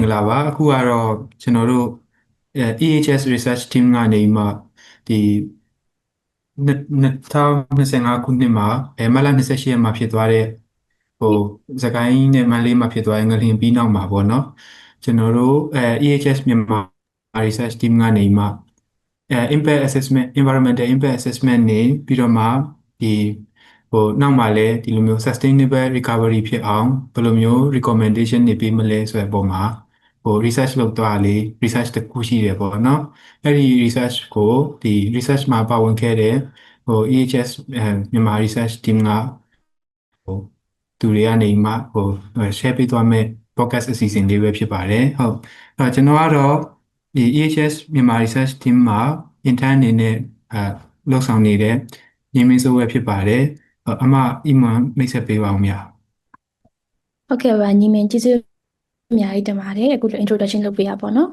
္ဂလာပါအခုကတော့ကျွန်တော်တို့EHS Research Team ကနေမှဒီ2025ခုနှစ်မှာမတ်လ28ရက်မှာဖြစ်သွားတဲ့ဟိုစကိုင်းနဲ့မန္တလေးမှာဖြစ်သွားတဲ့ငလျင်ပြီးနောက်မှာပေါ့နော်ကျွန်တော်တို့EHS မြန်မာ Research Team ကနေမှImpact Assessment Environmental Impact Assessment နေပြီးတော့မှဒီနောက်မှာလည်းဒီလိုမျိုး sustainable recovery ဖြစ်အောင်ဘယ်လိုမျိုး recommendation တွေပေးမလဲဆိုတဲ့ပုံမှာresearch လုပ်သွားလေ research တစ်ခုရှိတယ်ပေါ့နော်အဲ့ဒီ research ကိုဒီ research မှာပါဝင်ခဲ့တဲ့EHS မြန်မာ research team ကဟိုသူတွေကနေမှshare ပေးသွားမဲ့ podcast အစီအစဉ်လေးပဲဖြစ်ပါတယ်ဟုတ်ကျွန်တော်ကတော့ဒီ EHS မြန်မာ research team မှာ intern အနေနဲ့လုပ်ဆောင်နေတဲ့ညီမင်းစိုးပဲဖြစ်ပါတယ်အမအီမန်မိတ်ဆက်ပေးပါဦးမြာဟုတ်ကဲ့ပါညီမင်းကျေးဇူးအများကြီးတင်ပါတယ်အခုလို introduction လုပ်ပေးရပါတော့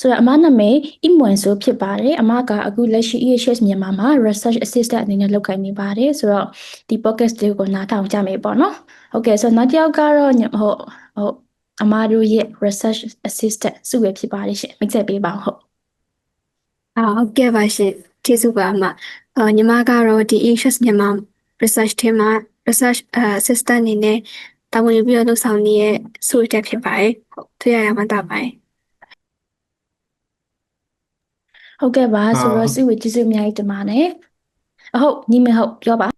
ဆိုတော့အမနာမည်အီမွန်ဆိုဖြစ်ပါတယ်အမကအခုလက်ရှိ EHS မြန်မာမှာ research assistant အနေနဲ့လုပ်ကိုင်နေပါတယ်ဆိုတော့ဒီ podcast လေးကိုနားထောင်ကြမယ်ပေါ့နော်ဟုတ်ကဲ့ဆိုတော့နောက်တစ်ယောက်ကတော့ဟုတ်အမတို့ရဲ့ research assistant စုပဲဖြစ်ပါတယ်ရှင်မိတ်ဆက်ပေးပါအောင်ဟုတ်ဟုတ်ကဲ့ပါရှင်ကျေးဇူးပါအမညီမကတော့ဒီ EHS မြန်မာ research team မှာ research assistant အနေနဲ့တာဝန်ယူပြီးတော့လုပ်ဆောင်နေတဲ့ဆိုတက်ဖြစ်ပါတယ်ဟုတ်တွေ့ရမှာတာပါတယ်ဟုတ်ကဲ့ပါဆိုတော့စုဝေကျေးဇူးအများကြီးတင်ပါတယ်ဟုတ်ညီမဟုတ်ပြောပါ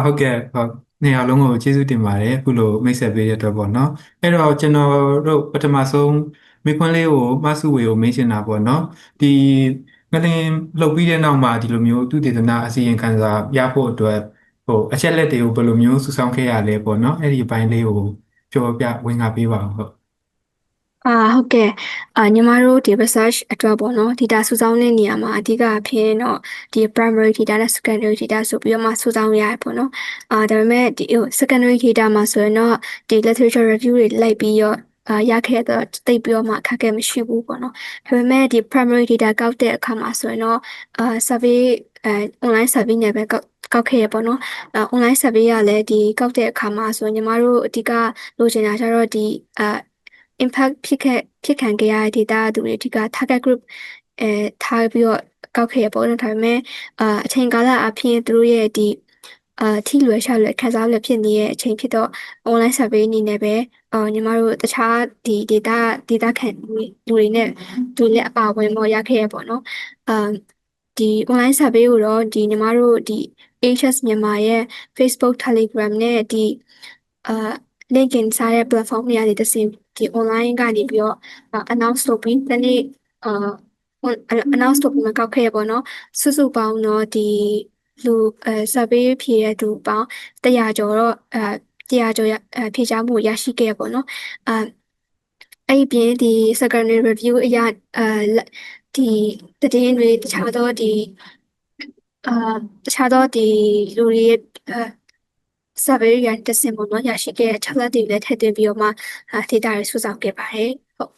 ဟုတ်ကဲ့ဟုတ်နေရာလုံးကိုကျေးဇူးတင်ပါတယ်အခုလိုမိတ်ဆက်ပေးတဲ့အတွက်ပေါ့နော်အဲ့တော့ကျွန်တော်တို့ပထမဆုံးမိခွန်းလေးကိုမဆုဝေကိုမေးချင်တာပေါ့နော်ဒီငလင်လှုပ်ပြီးတဲ့နောက်မှာဒီလိုမျိုးသူတည်တနာအစီရင်ခံစာရဖို့အတွက်အချက်လက်တွေကိုဘယ်လိုမျိုးစုဆောင်းခဲ့ရလဲပေါ့နော်အဲ့ဒီအပိုင်းလေးကိုပြောပြဝင်ငါပေးပါဦးဟုတ်ဟုတ်ကဲ့ညီမတို့ဒီ research အတွက်ပေါ့နော် data စုဆောင်းတဲ့နေရာမှာအဓိကဖြစ်တော့ဒီ primary data နဲ့ secondary data ဆိုပြီးတော့မှစုဆောင်းရတယ်ပေါ့နော်ဒါပေမဲ့ဒီ secondary data မှာဆိုရင်တော့ဒီ literature review တွေလိုက်ပြီးတော့ရခဲ့တော့တိတ်ပြီးတော့မှခက်ခဲမရှိဘူးပေါ့နော်ဒါပေမဲ့ဒီ primary data ကောက်တဲ့အခါမှာဆိုရင်တော့survey online survey နဲ့ပဲကောက်ခဲ့ရပေါ့နော်online survey ကလည်းဒီကောက်တဲ့အခါမှာဆိုရင်ညီမတို့အဓိကလိုချင်တာကျတော့ဒီimpact ဖြစ်ခံခဲ့ရတဲ့ data သူတွေအဓိက target group ထားပြီးတော့ကောက်ခဲ့ရပေါ့နော်ဒါပေမဲ့အချိန်ကာလအဖြစ်သူတို့ရဲ့ဒီထိလွယ်ရှလွယ်ခန်းစားလွယ်ဖြစ်နေတဲ့အချိန်ဖြစ်တော့ online survey အနေနဲ့ပဲညီမတို့တခြားဒီ data ခံလူတွေနဲ့သူလည်းအပါအဝင်ပေါ်ရခဲ့ရပေါ့နော်ဒီ online survey ကိုတော့ဒီညီမတို့ဒီ AHS မြန်မာရဲ့ Facebook Telegram နဲ့ဒီLinkedIn စားတဲ့ platform တွေကနေတစ်ဆင့်ဒီ online ကနေပြီးတော့announce လုပ်ပြီးတနေ့announce လုပ်ပြီးမှကောက်ခဲ့ရပေါ့နော်စုစုပေါင်းတော့ဒီလူsurvey ဖြေရတူပေါင်း100ကျော်တော့100ကျော်ဖြေချမှုရရှိခဲ့ရပေါ့နော်အဲ့ဒီပြင်ဒီ secondary review အရာဒီသတင်းတွေတခြားသောဒီလူတွေရဲ့survey ရတစ်စင်ပေါ့နော်ရရှိခဲ့တဲ့ challenge တွေလည်းထည့်သွင်းပြီးတော့မှ data တွေစုဆောင်းခဲ့ပါတယ်ဟုတ်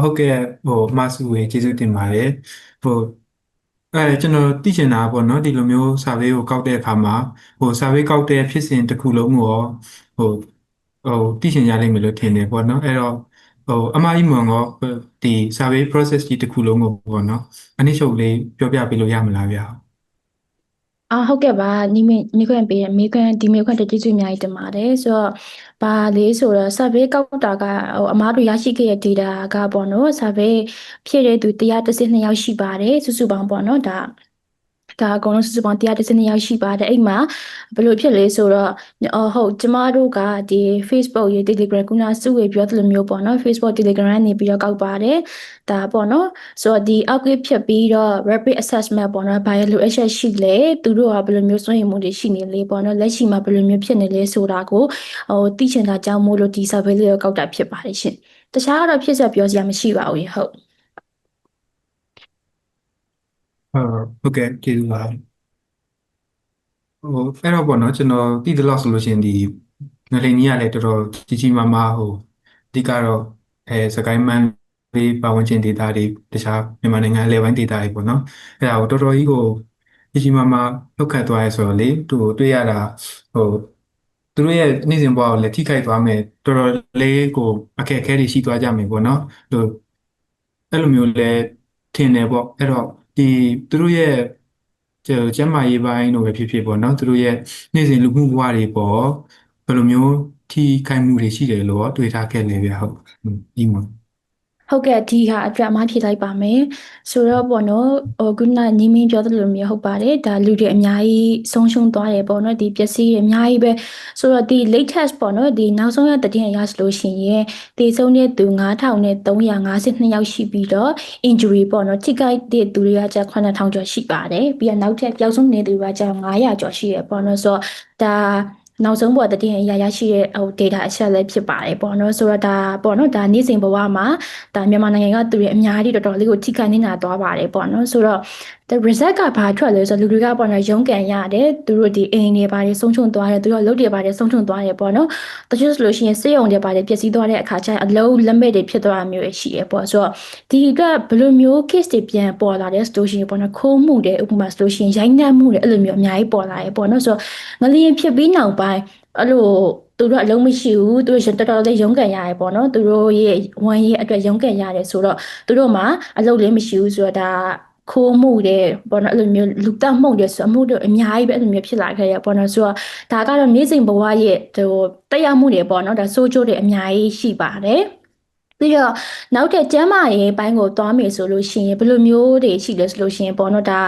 ဟုတ်ကဲ့မဆုဝေကျေးဇူးတင်ပါတယ်ကျွန်တော်သိချင်တာပေါ့နော်ဒီလိုမျိုး survey ကိုကောက်တဲ့အခါမှာsurvey ကောက်တဲ့ဖြစ်စဉ်တစ်ခုလုံးကိုရောဟိုသိချင်ကြလိမ့်မယ်လို့ထင်တယ်ပေါ့နော်အဲ့တော့အမကြီးမွန်ရောဒီ survey process ကြီးတစ်ခုလုံးကိုပေါ့နော်အနည်းချုပ်လေးပြောပြပေးလို့ရမလားဗျာဟုတ်ကဲ့ပါမိခွင့်ပေးရမိခွင့်ဒီမိခွင့်တကျေးဇူးအများကြီးတင်ပါတယ်ဆိုတော့ဘာလေးဆိုတော့ survey ကောက်တာကအမားတို့ရရှိခဲ့တဲ့ data ကပေါ့နော် survey ဖြည့်တဲ့သူ132ယောက်ရှိပါတယ်စုစုပေါင်းပေါ့နော်ဒါအကုန်လုံးစုစုပေါင်း132ယောက်ရှိပါတယ်အဲ့မှာဘယ်လိုဖြစ်လဲဆိုတော့ဟုတ်ကျမတို့ကဒီ Facebook ရေး Telegram ကုနာစုဝေပြောသလိုမျိုးပေါ့နော် Facebook Telegram နေပြီးတော့ကောက်ပါတယ်ဒါပေါ့နော်ဆိုတော့ဒီ upgrade ဖြစ်ပြီးတော့ rapid assessment ပေါ့နော်ဘာလို့အချက်ရှိလဲသူတို့ကဘယ်လိုမျိုးစွန့်ရည်မှုတွေရှိနေလဲပေါ့နော်လက်ရှိမှာဘယ်လိုမျိုးဖြစ်နေလဲဆိုတာကိုသိချင်တာကြောင့်မို့လို့ဒီ survey လေးကိုကောက်တာဖြစ်ပါတယ်ရှင်တခြားကတော့ဖြစ်ဆက်ပြောစရာမရှိပါဘူးဟုတ်ဟုတ်ကဲ့ကျေးဇူးပါအဲ့တော့ပေါ့နော်ကျွန်တော်သိသလောက်ဆိုလို့ရှိရင်ဒီငလင်ကြီးကလည်းတော်တော်ကြီးကြီးမားမားအဓိကတော့စကိုင်းမန်းလေးပတ်ဝန်းကျင်ဒေသတွေတခြားမြန်မာနိုင်ငံအလဲပိုင်းဒေသတွေပေါ့နော်အဲ့ဒါကိုတော်တော်ကြီးကြီးကြီးမားမားလှုပ်ခတ်သွားရဲဆိုတော့လေသူ့ကိုတွေ့ရတာသူ သူတို့ရဲ့နေ့စဉ်ဘဝကိုလည်းထိခိုက်သွားမယ်တော်တော်လေးကိုအခက်အခဲတွေရှိသွားကြမယ်ပေါ့နော်လို့အဲ့လိုမျိုးလဲထင်တယ်ပေါ့အဲ့တော့ဒီသူတို့ရဲ့ကျန်းမာရေးပိုင်းတို့ပဲဖြစ်ဖြစ်ပေါ့နော်သူတို့ရဲ့နေ့စဉ်လူမှုဘဝတွေပေါ့ဘယ်လိုမျိုးထိခိုက်မှုတွေရှိတယ်လို့တွေ့ထားခဲ့လဲဗျဟုတ်ဒီမှာဟုတ်ကဲ့ဒီဟာအတွက်အမှားဖြေလိုက်ပါမယ်ဆိုတော့ပေါ့နော်ခုနညီမင်းပြောသလိုမျိုးဟုတ်ပါတယ်ဒါလူတွေအများကြီးဆုံးရှုံးသွားတယ်ပေါ့နော်ဒီပစ္စည်းတွေအများကြီးပဲဆိုတော့ဒီ latest ပေါ့နော်ဒီနောက်ဆုံးရသတင်းအရဆိုလို့ရှိရင်တည်ဆုံးတဲ့သူ9352ယောက်ရှိပြီးတော့ injury ပေါ့နော်ထိခိုက်တဲ့သူတွေကကျ9000ကျော်ရှိပါတယ်ပြီးတော့နောက်ထပ်ပျောက်ဆုံးနေသူတွေကကျ900ကျော်ရှိရပေါ့နော်ဆိုတော့ဒါနောက်ဆုံးပေါ်တဲ့ရရရှိတဲ့data အချက်လည်းဖြစ်ပါတယ်ပေါ့နော်ဆိုတော့ဒါပေါ့နော်ဒါနေ့စဉ်ဘဝမှာဒါမြန်မာနိုင်ငံကသူတွေအများကြီးတော်တော်လေးကိုထိခိုက်နေတာသွားပါတယ်ပေါ့နော်ဆိုတော့ the result ကဘာထွက်လဲဆိုတော့လူတွေကပေါ့နော်ရုန်းကန်ရတယ်သူတို့ဒီအိမ်တွေပါတယ်ဆုံးရှုံးသွားတယ်သူတို့လုပ်တွေပါတယ်ဆုံးရှုံးသွားတယ်ပေါ့နော်တချို့ဆိုလို့ရှိရင်စေယုံတွေပါတယ်ပျက်စီးသွားတဲ့အခါကျရင်အလုံးလက်မဲ့တွေဖြစ်သွားတာမျိုးရှိရပေါ့ဆိုတော့ဒီအတွက်ဘယ်လိုမျိုး case တွေပြန်ပေါ်လာတဲ့ situation ပေါ့နော်ခိုးမှုတွေဥပမာဆိုလို့ရှိရင်ရိုက်နှက်မှုတွေအဲ့လိုမျိုးအများကြီးပေါ်လာတယ်ပေါ့နော်ဆိုတော့ငလျင်ဖြစ်ပြီးနောက်ပိုင်းအဲ့လိုသူတို့အလုံးမရှိဘူးသူတို့တော်တော်လေးရုန်းကန်ရတယ်ပေါ့နော်သူတို့ရဲ့ဝန်ရေးအတွက်ရုန်းကန်ရတယ်ဆိုတော့သူတို့မှာအလုပ်လည်းမရှိဘူးဆိုတော့ဒါခိုးမှုတွေပေါ့နော်အဲ့လိုမျိုးလူတက်မှုတွေဆိုအမှုတွေအများကြီးပဲအဲ့လိုမျိုးဖြစ်လာခဲ့ရပေါ့နော်ဆိုတော့ဒါကတော့နေ့စဉ်ဘဝရဲ့တက်ရောက်မှုတွေပေါ့နော်ဒါဆိုးကျိုးတွေအများကြီးရှိပါတယ်ပြီးတော့နောက်တဲ့ကျမ်းမာရေးပိုင်းကိုသွားမယ်ဆိုလို့ရှိရင်ဘယ်လိုမျိုးတွေရှိလဲဆိုလို့ရှိရင်ပေါ့နော်ဒါ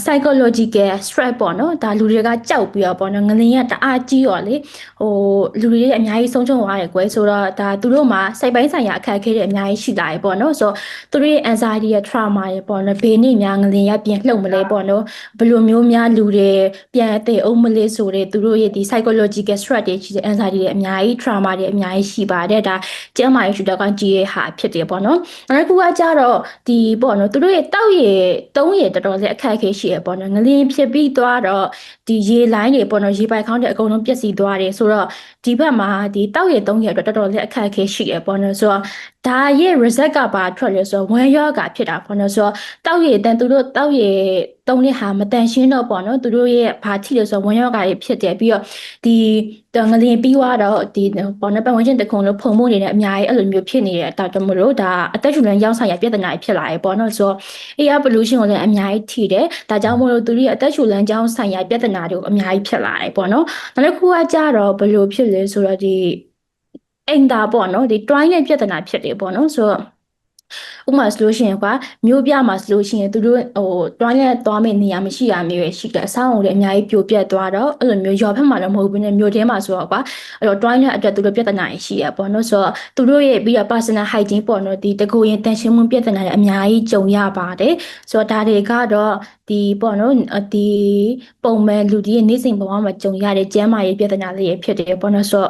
psychological stress ပေါ့နော်ဒါလူတွေကကြောက်ပြီးတော့ပေါ့နော်ငလင်ကတအားကြီးရောလေဟိုလူတွေအများကြီးဆုံးရှုံးသွားတယ်ကွယ်ဆိုတော့ဒါသူတို့မှာစိတ်ပိုင်းဆိုင်ရာအခက်အခဲတွေအများကြီးရှိလာတယ်ပေါ့နော်ဆိုတော့သူတို့ရဲ့ anxiety ရဲ့ trauma တွေပေါ့နော်ဘေးနေ့များငလင်ရပြန်လှုပ်မလဲပေါ့နော်ဘယ်လိုမျိုးများလူတွေပြန်အသေးအောင်မလဲဆိုတဲ့သူတို့ရဲ့ဒီ psychological stress တွေရှိတဲ့ anxiety တွေအများကြီး trauma တွေအများကြီးရှိပါတယ်ဒါကျန်းမာရေးရှုထောင့်ကကြည့်ရဟာဖြစ်တယ်ပေါ့နော်နောက်တစ်ခုကကြတော့ဒီပေါ့နော်သူတို့ရဲ့တောက်ရည်သုံးရည်တော်တော်လေးအခက်အခဲရှိရပေါ့နော်ငလျင်ဖြစ်ပြီးသွားတော့ဒီရေလိုင်းတွေပေါ့နော်ရေပိုက်ခေါင်းတွေအကုန်လုံးပျက်စီးသွားတယ်ဆိုတော့ဒီဘက်မှာဒီတောက်ရည်သုံးရည်အတွက်တော်တော်လေးအခက်အခဲရှိရပေါ့နော်ဆိုတော့ဒါရဲ့ result ကဘာထွက်လဲဆိုတော့ဝမ်းရောဂါဖြစ်တာပေါ့နော်ဆိုတော့တောက်ရည်တန်သူတို့တောက်ရည်သုံးတဲ့ဟာမတန်ရှင်းတော့ပေါ့နော်သူတို့ရဲ့ဘာထိလဲဆိုတော့ဝမ်းရောဂါတွေဖြစ်တယ်ပြီးတော့ဒီငလျင်ပြီးသွားတော့ဒီပေါ့နော်ပတ်ဝန်းကျင်တစ်ခုလုံးဖုံမှုနေတဲ့အများကြီးအဲ့လိုမျိုးဖြစ်နေတဲ့တောက်တမလို့ဒါအသက်ရှူလမ်းကြောင်းဆိုင်ရာပြဿနာတွေဖြစ်လာတယ်ပေါ့နော်ဆိုတော့ air pollution ကိုလည်းအများကြီးထိတယ်ဒါကြောင့်မို့လို့သူတို့ရဲ့အသက်ရှူလမ်းကြောင်းဆိုင်ရာပြဿနာတွေကိုအများကြီးဖြစ်လာတယ်ပေါ့နော်နောက်တစ်ခုကကြတော့ဘယ်လိုဖြစ်လဲဆိုတော့ဒီအိမ်သာပေါ့နော်ဒီ dry နဲ့ပြဿနာဖြစ်တယ်ပေါ့နော်ဆိုတော့ဥပမာဆိုလို့ရှိရင်ကွာမြို့ပြမှာဆိုလို့ရှိရင်သူတို့တွိုင်းလက်သွားမယ့်နေရာမရှိရမျိုးရရှိတယ်အဆောင်အုံတွေအများကြီးပြိုပြက်သွားတော့အဲ့လိုမျိုးရွာဘက်မှာလည်းမဟုတ်ဘူးနဲ့မြို့ထဲမှာဆိုတော့ကွာအဲ့တော့တွိုင်းလက်အတွက်သူတို့ပြဿနာရှိရပေါ့နော်ဆိုတော့သူတို့ရဲ့ပြီးတော့ personal hygiene ပေါ့နော်ဒီတကူရင်တန်ရှင်းမှုပြဿနာတွေအများကြီးကြုံရပါတယ်ဆိုတော့ဒါတွေကတော့ဒီပေါ့နော်ဒီပုံမှန်လူကြီးရဲ့နေ့စဉ်ဘဝမှာကြုံရတဲ့ကျန်းမာရေးပြဿနာတွေဖြစ်တယ်ပေါ့နော်ဆိုတော့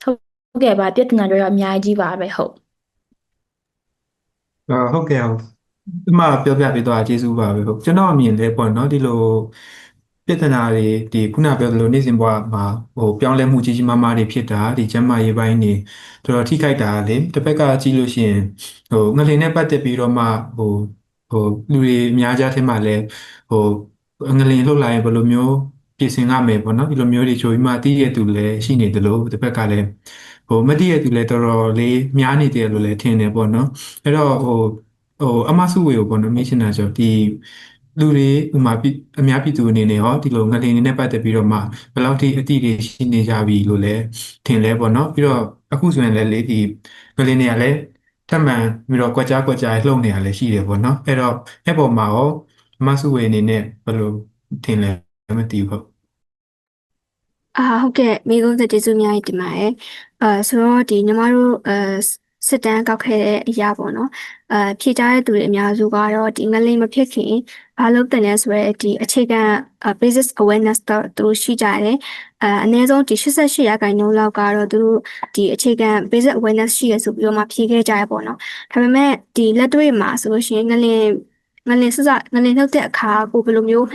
ဟုတ်ကဲ့ပါပြဿနာတွေတော့အများကြီးပါပဲဟုတ်ဟုတ်ကဲ့ဟုတ်ဒီမှာပြောပြပေးသွားကျေးဇူးပါပဲဟုတ်ကျွန်တော်အမြင်လဲပေါ့နော်ဒီလိုပြဿနာတွေဒီခုနပြောသလိုနေ့စဉ်ဘဝမှာပြောင်းလဲမှုကြီးကြီးမားမားတွေဖြစ်တာဒီကျန်းမာရေးပိုင်းတွေတော်တော်ထိခိုက်တာလေတစ်ဖက်ကကြည့်လို့ရှိရင်ငလျင်နဲ့ပတ်သက်ပြီးတော့မှဟိုလူတွေအများကြားထဲမှာလဲဟိုငလျင်လှုပ်လာရင်ဘယ်လိုမျိုးပြင်ဆင်ရမယ်ပေါ့နော်ဒီလိုမျိုးတွေချိုးပြီးမှသိရတဲ့သူလည်းရှိနေတယ်လို့တစ်ဖက်ကလည်းမသိရတဲ့သူလည်းတော်တော်လေးများနေတယ်လို့လည်းထင်တယ်ပေါ့နော်အဲ့တော့အမဆုဝေကိုပေါ့နော်မေးချင်တာဆိုဒီလူတွေဥမာအများပြည်သူအနေနဲ့ဟောဒီလိုငလျင်တွေနဲ့ပတ်သက်ပြီးတော့မှဘယ်လောက်ထိအတိတွေရှိနေကြပြီလို့လည်းထင်လဲပေါ့နော်ပြီးတော့အခုဆိုရင်လည်းလေဒီငလျင်တွေကလည်းထပ်မံပြီးတော့ကွက်ကြားလှုပ်နေတာလည်းရှိတယ်ပေါ့နော်အဲ့တော့အဲ့ပေါ်မှာရောအမဆုဝေအနေနဲ့ဘယ်လိုထင်လဲမသိဘူးဟုတ်ဟုတ်ကဲ့မိကုန်းသက်ကျေးဇူးအများကြီးတင်ပါတယ်ဆိုတော့ဒီညီမတို့စစ်တမ်းကောက်ခဲ့တဲ့အရာပေါ့နော်ဖြေကြားတဲ့သူတွေအများစုကတော့ဒီငလျင်မဖြစ်ခင်ဘာလို့တင်လဲဆိုရဲဒီအခြေခံbasic awareness တော့သူတို့ရှိကြတယ်အနည်းဆုံးဒီ88%လောက်ကတော့သူတို့ဒီအခြေခံ basic awareness ရှိရဆိုပြီးတော့မှဖြေခဲ့ကြရပေါ့နော်ဒါပေမဲ့ဒီလက်တွေ့မှာဆိုလို့ရှိရင်ငလျင်နှုတ်တဲ့အခါကိုဘယ်လိုမျိုး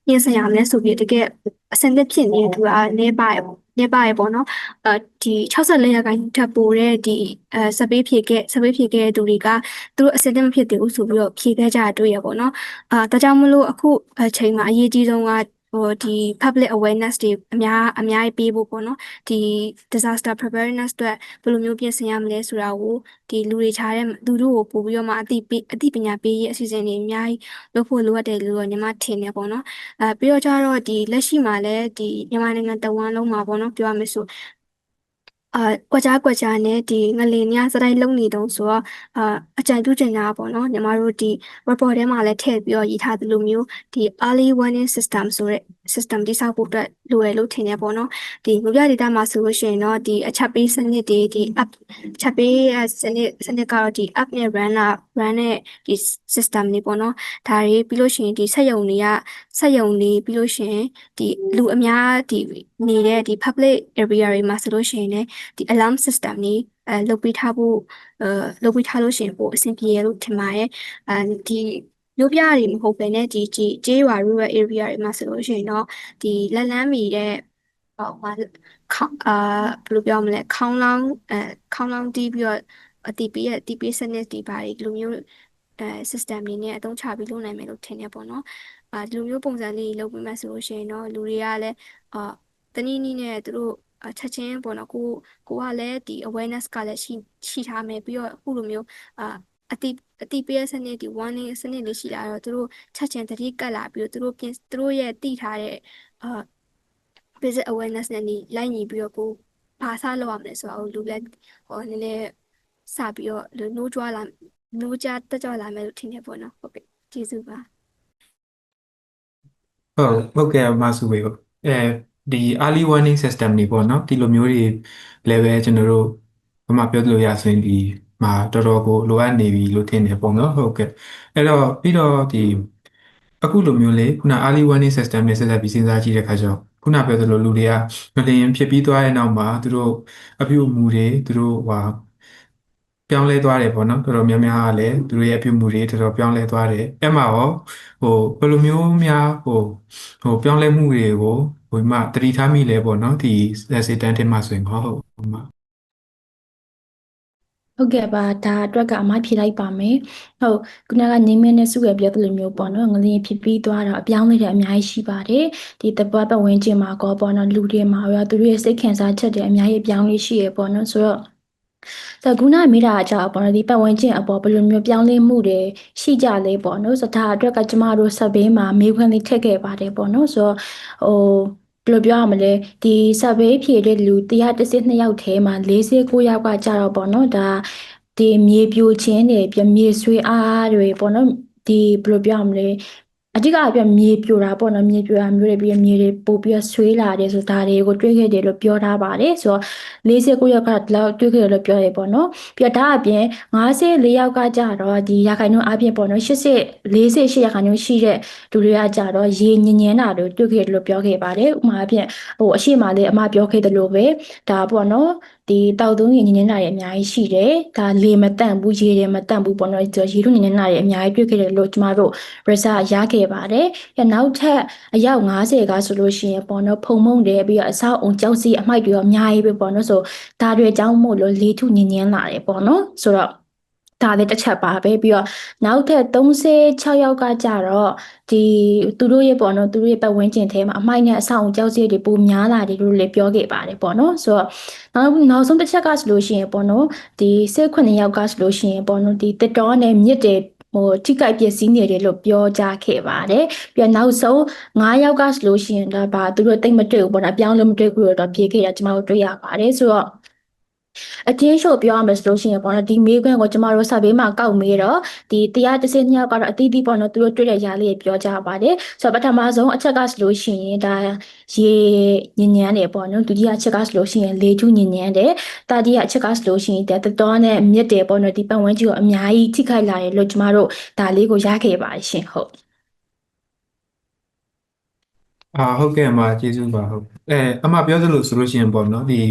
ပြင်ဆင်ရမလဲဆိုပြီးတကယ်အဆင်သင့်ဖြစ်နေတဲ့သူကနေပါရပေါ့နော်ဒီ64%ထပ်ပိုတဲ့ဒီစပေးဖြေခဲ့တဲ့သူတွေကသူတို့အဆင်သင့်မဖြစ်သေးဘူးဆိုပြီးတော့ဖြေခဲ့ကြတာတွေ့ရပေါ့နော်ဒါကြောင့်မလို့အခုအချိန်မှာအရေးကြီးဆုံးက ဒီ public awareness တွေအများကြီးပေးဖို့ပေါ့နော်ဒီ disaster preparedness အတွက်ဘယ်လိုမျိုးပြင်ဆင်ရမလဲဆိုတာကိုဒီလူတွေခြားတဲ့လူတို့ကိုပို့ပြီးတော့မှအသိပညာပေးရေးအစီအစဉ်တွေအများကြီးလုပ်ဖို့လိုအပ်တယ်လို့ညီမထင်တယ်ပေါ့နော်ပြီးတော့ကျတော့ဒီလက်ရှိမှာလည်းဒီမြန်မာနိုင်ငံတဝန်းလုံးမှာပေါ့နော်ပြောရမယ်ဆိုကွက်ကြားနဲ့ဒီငလင်များစတိုင်းလုံးနေတုံးဆိုတော့အကြံပြုချင်တာပေါ့နော်ညီမတို့ဒီ report ထဲမှာလည်းထည့်ပြီးတော့ရေးထားသလိုမျိုးဒီ early warning system ဆိုတဲ့ system တိစောက်ဖို့အတွက်လိုရလို့ထင်တယ်ပေါ့နော်ဒီမြို့ပြဒေသမှာဆိုလို့ရှိရင်တော့ဒီအချက်ပေးစနစ်တွေဒီ app ချက်ပေးစနစ်ကတော့ဒီ app နဲ့ run တဲ့ဒီ system တွေပေါ့နော်ဒါတွေပြီးလို့ရှိရင်ဒီစက်ရုံတွေပြီးလို့ရှိရင်ဒီလူအများဒီနေတဲ့ဒီ public area တွေမှာဆိုလို့ရှိရင်လည်းဒီ alarm system တွေလုပ်ပေးထားလို့ရှိရင်ပိုအဆင်ပြေရလို့ထင်ပါတယ်ဒီမြို့ပြတွေမဟုတ်ဘဲနဲ့ဒီကျေးရွာ rural area တွေမှာဆိုလို့ရှိရင်တော့ဒီလက်လန်းမီတဲ့ဘယ်လိုပြောမလဲခေါင်းလောင်းတီးပြီးတော့အတီးပေးစနစ်တွေပါတယ်ဒီလိုမျိုးsystem တွေနဲ့အသုံးချပြီးလုပ်နိုင်မယ်လို့ထင်တယ်ပေါ့နော်ဒီလိုမျိုးပုံစံလေးလုပ်ပေးမှဆိုလို့ရှိရင်တော့လူတွေကလည်းတနည်းနည်းနဲ့သူတို့ချက်ချင်းပေါ့နော်ကိုကလည်းဒီ awareness ကလည်းရှိထားမယ်ပြီးတော့အခုလိုမျိုးအတိပေးစနစ်ဒီ warning စနစ်လေးရှိလာတော့သူတို့ချက်ချင်းသတိကပ်လာပြီးတော့သူတို့ရဲ့တည်ထားတဲ့basic awareness နဲ့လိုက်ညီပြီးတော့ကိုဘာစားလုပ်ရမလဲဆိုတော့လူလည်းနည်းနည်းစပြီးတော့နိုးကြတက်ကြွလာမယ်လို့ထင်တယ်ပေါ့နော်ဟုတ်ကဲ့ကျေးဇူးပါဟုတ်ကဲ့မဆုဝေဟုတ်ဒီ early warning system တွေပေါ့နော်ဒီလိုမျိုးတွေလည်းပဲကျွန်တော်တို့ဘာမှပြောလို့ရဆိုရင်ဒီမှာတော်တော်ကိုလိုအပ်နေပြီလို့ထင်တယ်ပေါ့နော်ဟုတ်ကဲ့အဲ့တော့ပြီးတော့ဒီအခုလိုမျိုးလေခုန early warning system နဲ့ဆက်ဆက်ပြီးစဉ်းစားကြည့်တဲ့အခါကျတော့ခုနပြောသလိုလူတွေကငလျင်ဖြစ်ပြီးသွားတဲ့နောက်မှာသူတို့အပြုအမူတွေသူတို့ပြောင်းလဲသွားတယ်ပေါ့နော်တော်တော်များများကလည်းသူတို့ရဲ့အပြုအမူတွေတော်တော်ပြောင်းလဲသွားတယ်အဲ့မှာရောဘယ်လိုမျိုးများပြောင်းလဲမှုတွေကိုမှသတိထားမိလဲပေါ့နော်ဒီစစ်တမ်းတင်မှာဆိုရင်ဟုတ်မှာဟုတ်ကဲ့ပါဒါအတွက်ကအမဖြေလိုက်ပါမယ်ဟုတ်ခုနကနေမင်းနဲ့စုရပြောသလိုမျိုးပေါ့နော်ငလျင်ဖြစ်ပြီးသွားတော့အပြောင်းလဲတဲ့အများကြီးရှိပါတယ်ဒီတပတ်ပတ်ဝန်းကျင်မှာကောပေါ့နော်လူတွေမှာရောသူတို့ရဲ့စိတ်ခံစားချက်တွေအများကြီးအပြောင်းလဲရှိရပေါ့နော်ဆိုတော့ခုနမိတာအကြောင်းပေါ့နော်ဒီပတ်ဝန်းကျင်အပေါ်ဘယ်လိုမျိုးပြောင်းလဲမှုတွေရှိကြလဲပေါ့နော်ဆိုတော့ဒါအတွက်ကကျမတို့စပေးမှာမေးခွန်းလေးထည့်ခဲ့ပါတယ်ပေါ့နော်ဆိုတော့ဘယ်လိုပြောရမလဲဒီစပေးဖြည့်တဲ့လူ112ယောက်ထဲမှာ49ယောက်ကကြတော့ပေါ့နော်ဒါဒီမြေပြိုခြင်းတွေပြမြေဆွေးအားတွေပေါ့နော်ဒီဘယ်လိုပြောရမလဲအဓိကပြမြေပြိုတာပေါ့နော်မြေပြိုတာမျိုးတွေပြီးမြေတွေပို့ပြီးဆွေးလာတယ်ဆိုဒါတွေကိုတွေးခဲ့တယ်လို့ပြောထားပါတယ်ဆိုတော့49ယောက်ကလောက်တွေးခဲ့တယ်လို့ပြောရပေါ့နော်ပြီးတော့ဒါအပြင်54ယောက်ကကြတော့ဒီရာခိုင်နှုန်းအပြင်ပေါ့နော်48ရာခိုင်နှုန်းရှိတဲ့လူတွေကကြတော့ရေညင်ညင်တာလို့တွေးခဲ့တယ်လို့ပြောခဲ့ပါတယ်ဥပမာအပြင်အရှိမလေးအမပြောခဲ့တယ်လို့ပဲဒါပေါ့နော်ဒီတောက်သုံးရေညင်ညင်တာတွေအများကြီးရှိတယ်ဒါလေမတန့်ဘူးရေတွေမတန့်ဘူးပေါ့နော်ရေထုညင်ညင်တာတွေအများကြီးတွေ့ခဲ့တယ်လို့ကျမတို့ result ရခဲ့ပါတယ်နောက်ထပ်အယောက်50ကဆိုလို့ရှိရင်ပေါ့နော်ဖုံမုံတယ်ပြီးတော့အဆောက်အုံကြောက်စီအမိုက်တွေရောအများကြီးပဲပေါ့နော်ဆိုဒါတွေအကြောင်းမို့လို့လေထုညင်ညင်လာတယ်ပေါ့နော်ဆိုတော့ဒါလည်းတစ်ချက်ပါပဲပြီးတော့နောက်ထပ်36ယောက်ကကြတော့ဒီသူတို့ရဲ့ပေါ့နော်သူတို့ရဲ့ပတ်ဝန်းကျင်ထဲမှာအမိုက်နဲ့အဆောက်အုံကြောက်စီတွေပိုများလာတယ်လို့လည်းပြောခဲ့ပါတယ်ပေါ့နော်ဆိုတော့နောက်ဆုံးတစ်ချက်ကဆိုလို့ရှိရင်ပေါ့နော်ဒီ18ယောက်ကဆိုလို့ရှိရင်ပေါ့နော်ဒီတစ်တော်နဲ့မြစ်တွေထိခိုက်ပျက်စီးနေတယ်လို့ပြောကြခဲ့ပါတယ်ပြီးတော့နောက်ဆုံး9ယောက်ကဆိုလို့ရှိရင်ဒါသူတို့တိတ်မတွေ့ဘူးပေါ့နော်အပြောင်းလည်းမတွေ့ဘူးတော့ဖြေခဲ့တာကျွန်တော်တို့တွေ့ရပါတယ်ဆိုတော့အတင်းချုပ်ပြောရမယ်ဆိုလို့ရှိရင်ပေါ့နော်ဒီမေးခွန်းကိုကျမတို့စာပေးမှာကောက်မေးတော့ဒီ112ယောက်ကတော့အသီးသီးပေါ့နော်သူတို့တွေ့တဲ့ຢာလေးပြောကြပါတယ်ဆိုတော့ပထမဆုံးအချက်ကဆိုလို့ရှိရင်ဒါရေညဉ့်ညမ်းတယ်ပေါ့နော်ဒုတိယအချက်ကဆိုလို့ရှိရင်လေထုညဉ့်ညမ်းတယ်တတိယအချက်ကဆိုလို့ရှိရင်တတော်နဲ့မြစ်တယ်ပေါ့နော်ဒီပတ်ဝန်းကျင်ကိုအများကြီးထိခိုက်လာတယ်လို့ကျမတို့ဒါလေးကိုရခဲ့ပါတယ်ရှင်ဟုတ်ဟုတ်ကဲ့အမကျေးဇူးပါဟုတ်အမပြောသလိုဆိုလို့ရှိရင်ပေါ့နော်ဒီ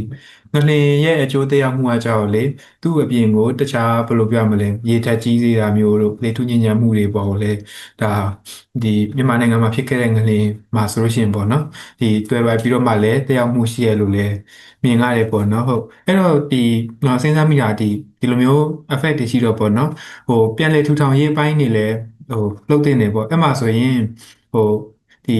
ငလျင်ရဲ့အကျိုးသက်ရောက်မှုအကြောင်းလေသူ့အပြင်ကိုတခြားဘယ်လိုပြောမလဲရေထက်ကြီးစေတာမျိုးတို့လေထုညစ်ညမ်းမှုတွေပေါ့လေဒါဒီမြန်မာနိုင်ငံမှာဖြစ်ခဲ့တဲ့ငလျင်မှာဆိုလို့ရှိရင်ပေါ့နော်ဒီတွဲပိုက်ပြီးတော့မှလည်းသက်ရောက်မှုရှိရလို့လည်းမြင်ရတယ်ပေါ့နော်ဟုတ်အဲ့တော့ဒီစဉ်းစားမိတာဒီလိုမျိုး effect တွေရှိတော့ပေါ့နော်ပြန်လည်ထူထောင်ရေးအပိုင်းတွေလည်းလှုပ်တင်နေပေါ့အဲ့မှာဆိုရင်ဒီ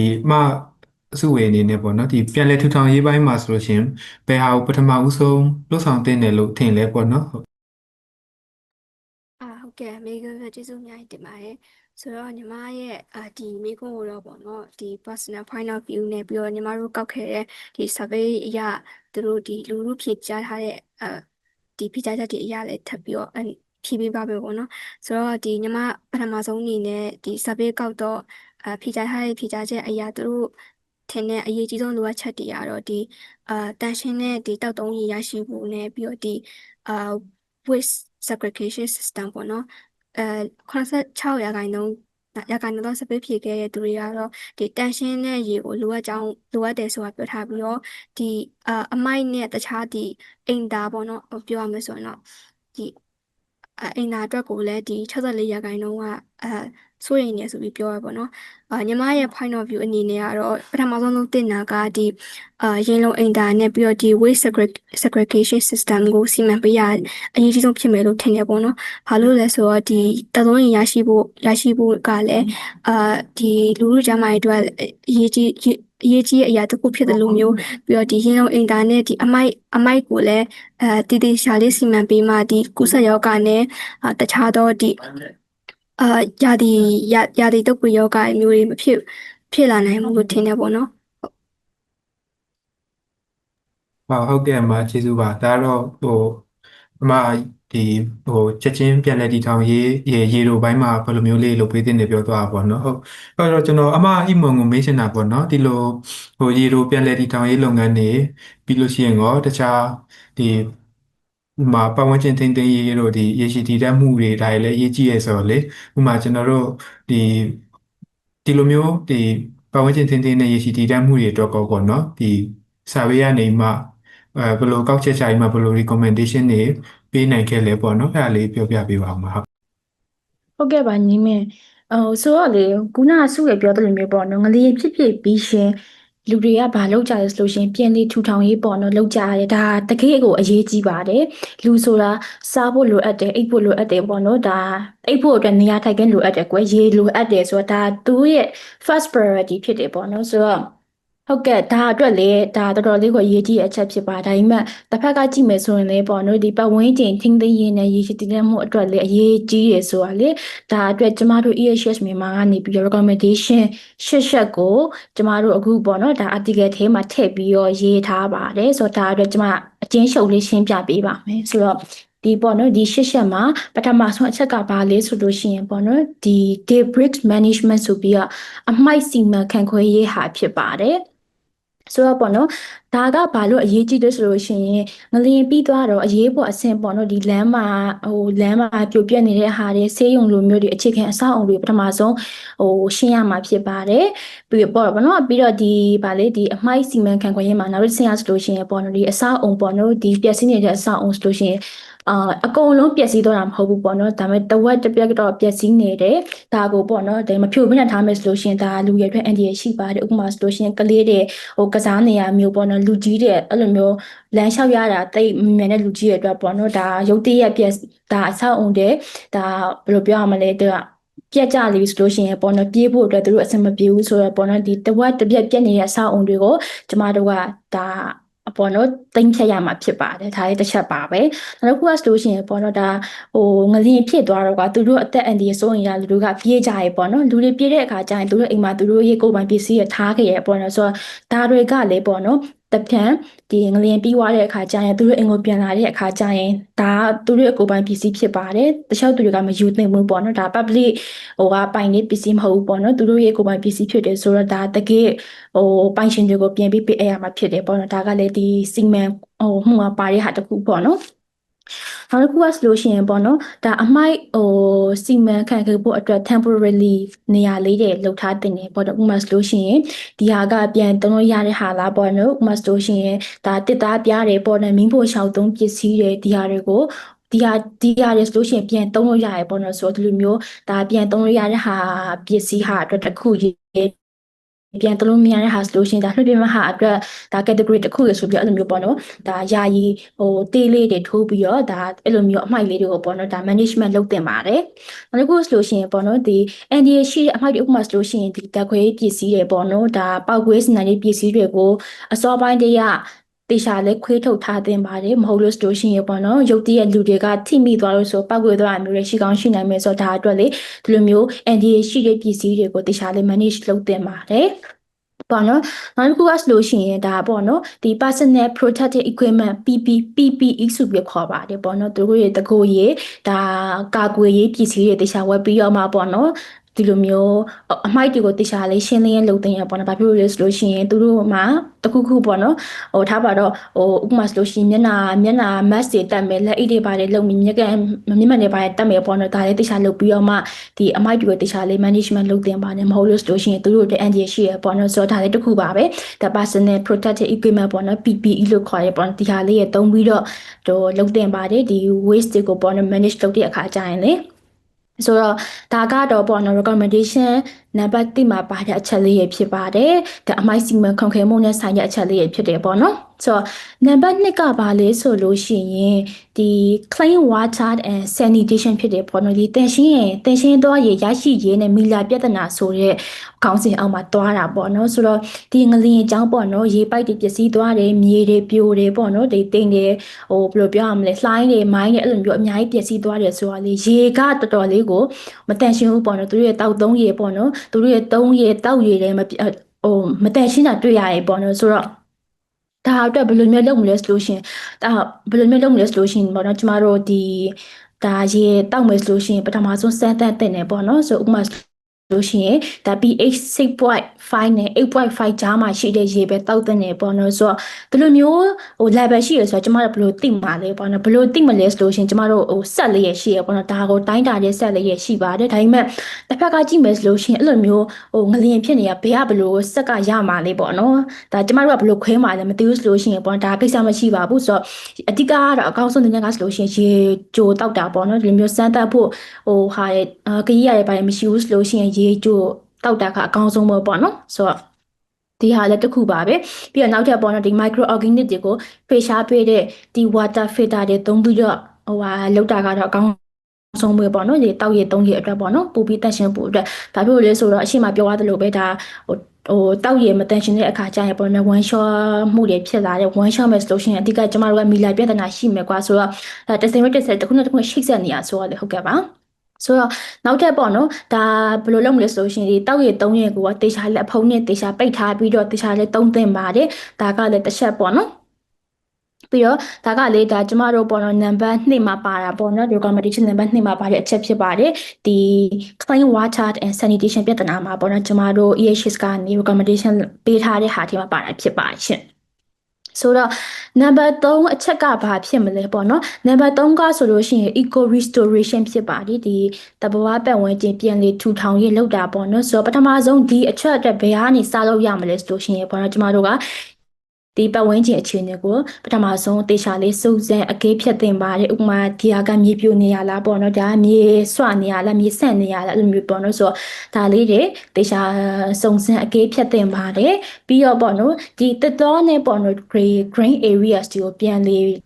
အစုဝင်အနေနဲ့ပေါ့နော်ဒီပြန်လည်ထူထောင်ရေးပိုင်းမှာဆိုလို့ရှိရင်ဘယ်ဟာကိုပထမဦးဆုံးလှုပ်ဆောင်သင့်တယ်လို့ထင်လဲပေါ့နော်ဟုတ်ဟုတ်ကဲ့မိခွန်းကျေးဇူးအများကြီးတင်ပါတယ်ဆိုတော့ညီမရဲ့ဒီမိခွန်းကိုတော့ပေါ့နော်ဒီ personal point of view နဲ့ပြီးတော့ညီမတို့ကောက်ခဲ့တဲ့ဒီ survey အရသူတို့ဒီလူလူဖြည့်ကြားထားတဲ့ဒီဖြည့်ကြားချက်တွေအရလည်းထပ်ပြီးတော့ဖြည့်ပေးပါမယ်ပေါ့နော်ဆိုတော့ဒီညီမပထမဆုံးအနေနဲ့ဒီ survey ကောက်တော့ဖြည့်ကြားထားတဲ့ဖြည့်ကြားချက်အရာသူတို့ထင်တဲ့အရေးကြီးဆုံးလိုအပ်ချက်တွေကတော့ဒီတန်ရှင်းတဲ့ဒီတောက်သုံးရည်ရရှိဖို့နဲ့ပြီးတော့ဒီwaste segregation system ပေါ့နော်86ရာခိုင်နှုန်းသောစပယ်ဖြည့်ခဲ့တဲ့သူတွေကတော့ဒီတန်ရှင်းတဲ့ရေကိုလိုအပ်တယ်ဆိုတာပြောထားပြီးတော့ဒီအမိုက်နဲ့တခြားဒီအိမ်သားပေါ့နော်ပြောရမယ်ဆိုရင်တော့ဒီအိမ်သားအတွက်ကိုလည်းဒီ64ရာခိုင်နှုန်းကစိုးရိမ်နေဆိုပြီးပြောရပါတော့ညီမရဲ့ point of view အနေနဲ့ကတော့ပထမဆုံးတင်တာကဒီရေလုံအိမ်သားနဲ့ပြီးတော့ဒီ waste segregation system ကိုစီမံပေးရအရေးကြီးဆုံးဖြစ်မယ်လို့ထင်တယ်ပေါ့နော်။ဘာလို့လဲဆိုတော့ဒီတသုံးရင်ရရှိဖို့ကလည်းဒီလူလူကျန်းမာရေးအတွက်အရေးကြီးအရာတစ်ခုဖြစ်တယ်လို့မျိုးပြီးတော့ဒီရေလုံအိမ်သားနဲ့ဒီအမိုက်ကိုလည်းတည်တည်ရှာလေးစီမံပေးမှဒီကုသယောဂနဲ့တခြားသောဒီရာသီတုပ်ကွေယောဂမျိုးတွေမဖြစ်လာနိုင်ဘူးလို့ထင်တယ်ပေါ့နော်ဟုတ်ကဲ့အမကျေးဇူးပါဒါတော့အမဒီချက်ချင်းပြန်လည်တည်ထောင်ရေးရေလိုပိုင်းမှာဘယ်လိုမျိုးလေးလုပ်ပေးတင်နေပြောသွားတာပေါ့နော်ဟုတ်အဲ့တော့ကျွန်တော်အမအီမွန်ကိုမေးချင်တာပေါ့နော်ဒီလိုရေလိုပြန်လည်တည်ထောင်ရေးလုပ်ငန်းတွေပြီးလို့ရှိရင်ရောတခြားဒီမှာပတ်ဝန်းကျင်ထိန်းသိမ်းရေးတို့ဒီရေရှိတည်တတ်မှုတွေဒါတွေလည်းအရေးကြီးရဲဆိုတော့လေဥပမာကျွန်တော်တို့ဒီလိုမျိုးဒီပတ်ဝန်းကျင်ထိန်းသိမ်းတဲ့ရေရှိတည်တတ်မှုတွေအတွက်ကောပေါ့နော်ဒီ survey ကနေမှဘယ်လိုကောက်ချက်ချာပြီးမှဘယ်လို recommendation တွေပေးနိုင်ခဲ့လဲပေါ့နော်အဲ့ဒါလေးပြောပြပေးပါဦးမှာဟုတ်ကဲ့ပါညီမဆိုတော့လေခုနကစုရပြောသလိုမျိုးပေါ့နော်ငလျင်ဖြစ်ပြီးရှင်လူတွေကဘာလုပ်ကြလဲဆိုလို့ရှင်ပြန်လည်ထူထောင်ရေးပေါ့နော်လုပ်ကြရတယ်ဒါတကယ့်ကိုအရေးကြီးပါတယ်လူဆိုတာစားဖို့လိုအပ်တယ်အိပ်ဖို့လိုအပ်တယ်ပေါ့နော်ဒါအိပ်ဖို့အတွက်နေရာထိုင်ခင်းလိုအပ်တယ်ကွယ်ရေလိုအပ်တယ်ဆိုတော့ဒါသူ့ရဲ့ first priority ဖြစ်တယ်ပေါ့နော်ဆိုတော့ဟုတ်ကဲ့ဒါအတွက်လေဒါတော်တော်လေးကိုအရေးကြီးတဲ့အချက်ဖြစ်ပါဒါပေမဲ့တစ်ဖက်ကကြည့်မယ်ဆိုရင်လေပေါ့နော်ဒီပတ်ဝန်းကျင်ထိန်းသိမ်းရေးနဲ့ရေရှည်တည်တံ့မှုအတွက်လေအရေးကြီးရယ်ဆိုတာလေဒါအတွက်ကျမတို့ EHS မြန်မာကနေပြီး recommendation ရှစ်ကိုကျမတို့အခုပေါ့နော်ဒါ article ထဲမှာထည့်ပြီးတော့ရေးထားပါတယ်ဆိုတော့ဒါအတွက်ကျမအကျဉ်းချုပ်လေးရှင်းပြပေးပါမယ်ဆိုတော့ဒီပေါ့နော်ဒီရှစ်ချက်မှာပထမဆုံးအချက်ကဘာလဲဆိုလို့ရှိရင်ပေါ့နော်ဒီ debris management ဆိုပြီးတော့အမှိုက်စီမံခန့်ခွဲရေးဟာဖြစ်ပါတယ်ဆိုတော့ပေါ့နော်ဒါကဘာလို့အရေးကြီးလဲဆိုလို့ရှိရင်ငလျင်ပြီးသွားတော့အရေးပေါ်အဆင့်ပေါ့နော်ဒီလမ်းမှာပြိုပြက်နေတဲ့ဟာတွေဆေးရုံလိုမျိုးတွေအခြေခံအဆောက်အုံတွေပထမဆုံးရှင်းရမှာဖြစ်ပါတယ်ပြီးပေါ့နော်ပြီးတော့ဒီဗာလေဒီအမှိုက်စီမံခန့်ခွဲရေးမှာနောက်တစ်ဆင့်ရဆိုလို့ရှိရင်ပေါ့နော်ဒီအဆောက်အုံပေါ့နော်ဒီပျက်စီးနေတဲ့အဆောက်အုံဆိုလို့ရှိရင်အကုန်လုံးပျက်စီးသွားတာမဟုတ်ဘူးပေါ့နော်ဒါပေမဲ့တဝက်တစ်ပြက်တော့ပျက်စီးနေတယ်ဒါကိုပေါ့နော်ဒါမဖြိုဘဲနဲ့ထားမယ်ဆိုလို့ရှိရင်ဒါလူရဲ့အတွက်အန်ဒီရရှိပါတယ်ဥပမာဆိုလို့ရှိရင်ကလေးတွေကစားနေရမျိုးပေါ့နော်လူကြီးတွေအဲ့လိုမျိုးလမ်းလျှောက်ရတာတိတ်မြန်တဲ့လူကြီးတွေအတွက်ပေါ့နော်ဒါရုတ်တရက်ဒါအဆောက်အုံတဲ့ဒါဘယ်လိုပြောရမလဲပြက်ကြလိဆိုလို့ရှိရင်ပေါ့နော်ပြေးဖို့အတွက်သူတို့အဆင်မပြေဘူးဆိုတော့ပေါ့နော်ဒီတဝက်တစ်ပြက်ပြက်နေတဲ့အဆောက်အုံတွေကိုကျမတို့ကဒါပေါ့နော်တင်ဖြတ်ရမှာဖြစ်ပါတယ်ဒါလေးတစ်ချက်ပါပဲနောက်တစ်ခုကဆိုလို့ရှိရင်ပေါ့နော်ဒါငလျင်ဖြစ်သွားတော့ကသူတို့အသက်အန္တရာယ်စိုးရင်လူတို့ကပြေးကြရေပေါ့နော်လူတွေပြေးတဲ့အခါကျရင်သူတို့အိမ်မှာသူတို့ရေကိုယ်ပိုင်ပစ္စည်းရထားခဲ့ရပေါ့နော်ဆိုတော့ဒါတွေကလည်းပေါ့နော်တပြန်ဒီငလျင်ပြီးသွားတဲ့အခါကျရင်သူတို့အိမ်ကိုပြန်လာတဲ့အခါကျရင်ဒါသူတို့အကိုယ်ပိုင်ပစ္စည်းဖြစ်ပါတယ်တခြားသူတွေကမယူသင့်ဘူးပေါ့နော်ဒါ public ပိုင်နေပစ္စည်းမဟုတ်ဘူးပေါ့နော်သူတို့ရဲ့ကိုယ်ပိုင်ပစ္စည်းဖြစ်တယ်ဆိုတော့ဒါတကယ်ပိုင်ရှင်တွေကိုပြန်ပြီးပေးအပ်ရမှာဖြစ်တယ်ပေါ့နော်ဒါကလည်းဒီစီမံမှုမှာပါတဲ့ဟာတစ်ခုပေါ့နော်နောက်တစ်ခုကဆိုလို့ရှိရင်ပေါ့နော်ဒါအမိုက်စီမံခန့်ခွဲဖို့အတွက် temporarily နေရာလေးတွေလှုပ်ထားတင်တယ်ပေါ့နော်ဥပမာဆိုလို့ရှိရင်ဒီဟာကပြန်သုံးလို့ရတဲ့ဟာလားပေါ့နော်ဥပမာဆိုလို့ရှိရင်ဒါတစ်သားပြားတွေပေါ့နော်မင်းဖို့ရှောက်သုံးပစ္စည်းတွေဒီဟာတွေကိုဒီဟာတွေဆိုလို့ရှိရင်ပြန်သုံးလို့ရရပေါ့နော်ဆိုတော့ဒီလိုမျိုးဒါပြန်သုံးလို့ရတဲ့ဟာပစ္စည်းဟာအတွက်တစ်ခုရေး ပြန်တလို့မရတဲ့ဟာဆိုလို့ရှိရင်ဒါလွှတ်ပြမဟာအတွက်ဒါ category တစ်ခုရဆိုပြီးအဲ့လိုမျိုးပေါ့နော်ဒါယာယီတေးလေးတွေထိုးပြီးတော့ဒါအဲ့လိုမျိုးအမိုက်လေးတွေကိုပေါ့နော်ဒါ management လုပ်တင်ပါတယ်နောက်တစ်ခုဆိုလို့ရှိရင်ပေါ့နော်ဒီ NDA ရှိတဲ့အမိုက်တွေဥပမာဆိုလို့ရှိရင်ဒီတက်ခွေးပစ္စည်းတွေပေါ့နော်ဒါပောက်ကွေးစနစ်ပစ္စည်းတွေကိုအစောပိုင်းတည်းကတေချာလေးခွေးထုတ်ထားတင်ပါတယ်မဟုတ်လို့ဆိုလို့ရှိရင်ပေါ့နော်ရုပ်တရက်လူတွေကထိမိသွားလို့ဆိုပောက်ကွေးသွားမျိုးတွေရှိကောင်းရှိနိုင်မယ်ဆိုတော့ဒါအတွက်လေဒီလိုမျိုး NDA ရှိတဲ့ပစ္စည်းတွေကိုတေချာလေး manage လုပ်တင်ပါတယ်ပေါ့နော်နောက်တစ်ခုကဆိုလို့ရှိရင်ဒါပေါ့နော်ဒီ personal protective equipment PPE ဆိုပြီးခေါ်ပါတယ်ပေါ့နော်သူတို့ရဲ့တကူရေးဒါကာကွယ်ရေးပစ္စည်းတွေတေချာဝယ်ပြီးတော့မှပေါ့နော်ဒီလိုမျိုးအမိုက်တွေကိုတေချာလေးရှင်းလင်းလုပ်တင်ရပေါ့နော်ဘာဖြစ်လို့လဲဆိုလို့ရှိရင်သူတို့မှာတခုခုပေါ့နော်ထားပါတော့ဥပမာဆိုလို့ရှိရင်မျက်နှာ mask တွေတက်မယ်လက်အိတ်တွေပါတယ်လုံပြီးမျက်မှန်တွေပါတယ်တက်မယ်ပေါ့နော်ဒါလေးတေချာလုပ်ပြီးတော့မှဒီအမိုက်တွေကိုတေချာလေး management လုပ်တင်ပါတယ်မဟုတ်လို့ဆိုလို့ရှိရင်သူတို့တွေ NDA ရှိရပေါ့နော်ဆိုတော့ဒါလေးတစ်ခုပါပဲဒါ personal protective equipment ပေါ့နော် PPE လို့ခေါ်ရပေါ့နော်ဒီဟာလေးရသုံးပြီးတော့လုပ်တင်ပါတယ်ဒီ waste တွေကိုပေါ့နော် manage လုပ်တဲ့အခါကျရင်လေဆိုတော့ဒါကတော့ပေါ့နော် recommendation နံပါတ်1မှာပါတဲ့အချက်လေးရဖြစ်ပါတယ်ဒါအမိုက်စီမံခန့်ခွဲမှုနဲ့ဆိုင်တဲ့အချက်လေးရဖြစ်တယ်ပေါ့နော်ဆိုတော့နံပါတ်2ကပါလဲဆိုလို့ရှိရင်ဒီ clean water and sanitation ဖြစ်တယ်ပေါ့နော်ဒီတန်ရှင်းသောရေရရှိရေးနဲ့မီလာပြဿနာဆိုတဲ့ခေါင်းစဉ်အောက်မှာတွားတာပေါ့နော်ဆိုတော့ဒီငလျင်အကြောင်းပေါ့နော်ရေပိုက်တွေပျက်စီးသွားတယ်မြေတွေပြိုတယ်ပေါ့နော်ဒီတိမ်တွေဘယ်လိုပြောရမလဲလှိုင်းတွေမိုင်းတွေအဲ့လိုမျိုးအများကြီးပျက်စီးသွားတယ်ဆိုတော့လေရေကတော်တော်လေးကိုမတန်ရှင်းဘူးပေါ့နော်သူတို့ရဲ့တောက်သုံးရေပေါ့နော်သူတို့ရဲ့သုံးရေတောက်ရေတွေမတန်ရှင်းတာတွေ့ရတယ်ပေါ့နော်ဆိုတော့ဒါအတွက်ဘယ်လိုမျိုးလုပ်မလဲဆိုလို့ရှင်ဒါဘယ်လိုမျိုးလုပ်မလဲဆိုလို့ရှင်ပေါ့နော်ကျမတို့ဒီဒါရေတောက်မယ်ဆိုလို့ရှင်ပထမဆုံးစမ်းသပ်တင်တယ်ပေါ့နော်ဆိုဥပမာလို့ရှိရင်ဒါ pH 6.5နဲ့ 8.5 ကြားမှာရှိတဲ့ရေပဲတောက်တဲ့နေပေါ့နော်ဆိုတော့ဒီလိုမျိုးlevel ရှိရဆိုတော့ကျမတို့ဘယ်လိုသိမှာလဲပေါ့နော်ဘယ်လိုသိမလဲဆိုလို့ရှိရင်ကျမတို့ဆက်လေးရရှိရပေါ့နော်ဒါကိုတိုင်းတာတဲ့ဆက်လေးရရှိပါတယ်ဒါပေမဲ့တစ်ဖက်ကကြည့်မယ်ဆိုလို့ရှိရင်အဲ့လိုမျိုးငလျင်ဖြစ်နေရဘယ်ကဘယ်လိုဆက်ကရမှာလဲပေါ့နော်ဒါကျမတို့ကဘယ်လိုခွဲမှာလဲမသိဘူးဆိုလို့ရှိရင်ပေါ့ဒါကိစ္စမရှိပါဘူးဆိုတော့အဓိကကတော့အကောင်းဆုံးတဲ့ကဆိုလို့ရှိရင်ရေကြိုတောက်တာပေါ့နော်ဒီလိုမျိုးစမ်းသပ်ဖို့ဟာခရီးရရပါတယ်မရှိဘူးဆိုလို့ရှိရင်ရေကြိုတောက်တာကအကောင်းဆုံးပဲပေါ့နော်ဆိုတော့ဒီဟာလည်းတစ်ခုပါပဲပြီးတော့နောက်ထပ်ပေါ့နော်ဒီ micro organic တွေကိုဖေရှားပေးတဲ့ဒီ water filter တွေသုံးပြီးတော့လောက်တာကတော့အကောင်းဆုံးပဲပေါ့နော်ဒီတောက်ရည်သုံးရည်အတွက်ပေါ့နော်ပို့ပြီးတက်ရှင်ဖို့အတွက်ဘာဖြစ်လို့လဲဆိုတော့အရှိမပြောရသလိုပဲဒါတောက်ရည်မတန်ရှင်တဲ့အခါကျရင်ပေါ့နော် one shot မှုတွေဖြစ်လာတဲ့ one shot မဲ့ဆိုလို့ရှိရင်အဓိကကျမတို့ကမီလာပြဿနာရှိမယ်ကွာဆိုတော့တစ်စင်တစ်ခုနဲ့တစ်ခုရှိဆက်နေရဆိုတော့လေဟုတ်ကဲ့ပါဆိုတော့နောက်ထပ်ပေါ့နော်ဒါဘယ်လိုလုပ်မလဲဆိုလို့ရှိရင်ဒီတောက်ရည်3ရက်ကိုတေချာလက်ဖုံးနဲ့တေချာပိတ်ထားပြီးတော့တေချာလေး3သင်ပါတယ်ဒါကလည်းတစ်ချက်ပေါ့နော်ပြီးတော့ဒါကလေဒါကျမတို့ပေါ့နော်နံပါတ်2မှာပါတာပေါ့နော် recommendation နံပါတ်2မှာပါတဲ့အချက်ဖြစ်ပါတယ်ဒီ clean water and sanitation ပြဿနာမှာပေါ့နော်ကျမတို့ EHS ကနေ recommendation ပေးထားတဲ့ဟာဒီမှာပါတာဖြစ်ပါရှင်ဆိုတော့နံပါတ်3အချက်ကဘာဖြစ်မလဲပေါ့နော်နံပါတ်3ကဆိုလို့ရှိရင် eco restoration ဖြစ်ပါတယ်ဒီတဘာဝပတ်ဝန်းကျင်ပြန်လေထူထောင်ရေးလုပ်တာပေါ့နော်ဆိုတော့ပထမဆုံးဒီအချက်အတွက်ဘယ်ကနေစလုပ်ရမလဲဆိုလို့ရှိရင်ပေါ့နော်ကျမတို့ကဒီပတ်ဝန်းကျင်အခြေအနေကိုပထမဆုံးတေချာလေးစုစမ်းအကဲဖြတ်တင်ပါတယ်ဥပမာဒီဟာကမြေပြိုနေရလားပေါ့နော်ဒါမြေဆွနေရလားမြေဆန့်နေရလားအဲ့လိုမျိုးပေါ့နော်ဆိုတော့ဒါလေးတွေတေချာစုံစမ်းအကဲဖြတ်တင်ပါတယ်ပြီးတော့ပေါ့နော်ဒီတတော်နဲ့ပေါ့နော် green areas တွေကိုပြန်လေ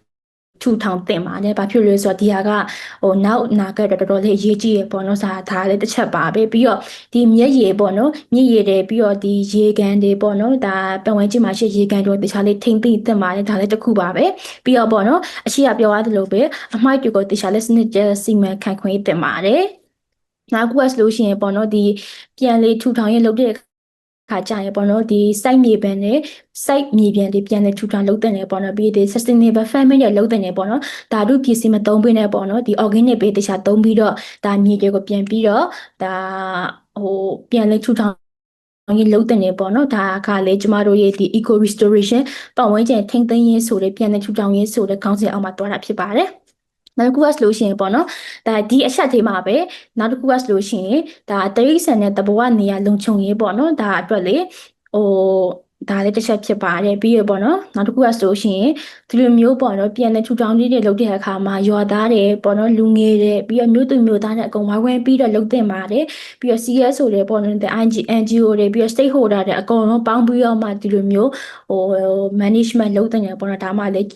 ထူထောင်တင်ပါတယ်ဘာဖြစ်လို့လဲဆိုတော့ဒီဟာကနောက်အနာဂတ်တော်တော်လေးအရေးကြီးရပေါ့နော်ဒါလည်းတစ်ချက်ပါပဲပြီးတော့ဒီမျက်ရည်ပေါ့နော်မျက်ရည်တွေပြီးတော့ဒီရေကန်တွေပေါ့နော်ဒါပတ်ဝန်းကျင်မှာရှိရေကန်တွေတခြားလေးထိမ့်သိတင်ပါတယ်ဒါလည်းတစ်ခုပါပဲပြီးတော့ပေါ့နော်အရှိရပြောရသလိုပဲအမိုက်တွေကိုတခြားလေးစနစ်ကျစီမံခန့်ခွဲတင်ပါတယ်နောက်ကဆိုလို့ရှိရင်ပေါ့နော်ဒီပြန်လေထူထောင်ရေးလုပ်တဲ့ခါကြရင်ပေါ့နော်ဒီ site မြေပြန်နဲ့ site မြေပြန်တွေပြန်လေထူထောင်လုပ်တဲ့နေပေါ့နော်ပြီးဒီ sustainable farming တွေလုပ်တဲ့နေပေါ့နော်ဓာတုပစ္စည်းမသုံးဘဲနဲ့ပေါ့နော်ဒီ organic ပဲတခြားသုံးပြီးတော့ဒါမြေတွေကိုပြန်ပြီးတော့ဒါပြန်လေထူထောင်ရေးလုပ်တဲ့နေပေါ့နော်ဒါကလေကျမတို့ရဲ့ဒီ eco restoration ပတ်ဝန်းကျင်ထိန်းသိမ်းရေးဆိုတဲ့ပြန်လေထူထောင်ရေးဆိုတဲ့ခေါင်းစဉ်အောက်မှာတွားတာဖြစ်ပါတယ်နောက်တစ်ခုကဆိုလို့ရှိရင်ပေါ့နော်ဒါဒီအချက်သေးမှာပဲနောက်တစ်ခုကဆိုလို့ရှိရင်ဒါတရိတ်ဆန်တဲ့တဘောကနေရလုံခြုံရေးပေါ့နော်ဒါအတွက်လေ ဒါလည်းတစ်ချက်ဖြစ်ပါတယ်ပြီးရပေါ့နော်နောက်တစ်ခုကဆိုရှင်ဒီလိုမျိုးပေါ့နော်ပြန်လဲထူထောင်လေးတွေလုပ်တဲ့အခါမှာရွာသားတွေပေါ့နော်လူငယ်တွေပြီးတော့မြို့သူမြို့သားတွေအကုန်ဝိုင်းဝန်းပြီးတော့လုပ်တင်ပါတယ်ပြီးတော့ CS ဆိုတဲ့ပေါ့နော် NGO တွေပြီးတော့ stakeholder တွေအကုန်လုံးပေါင်းပြီးတော့မှဒီလိုမျိုးဟို management လုပ်တင်တယ်ပေါ့နော်ဒါမှလည်း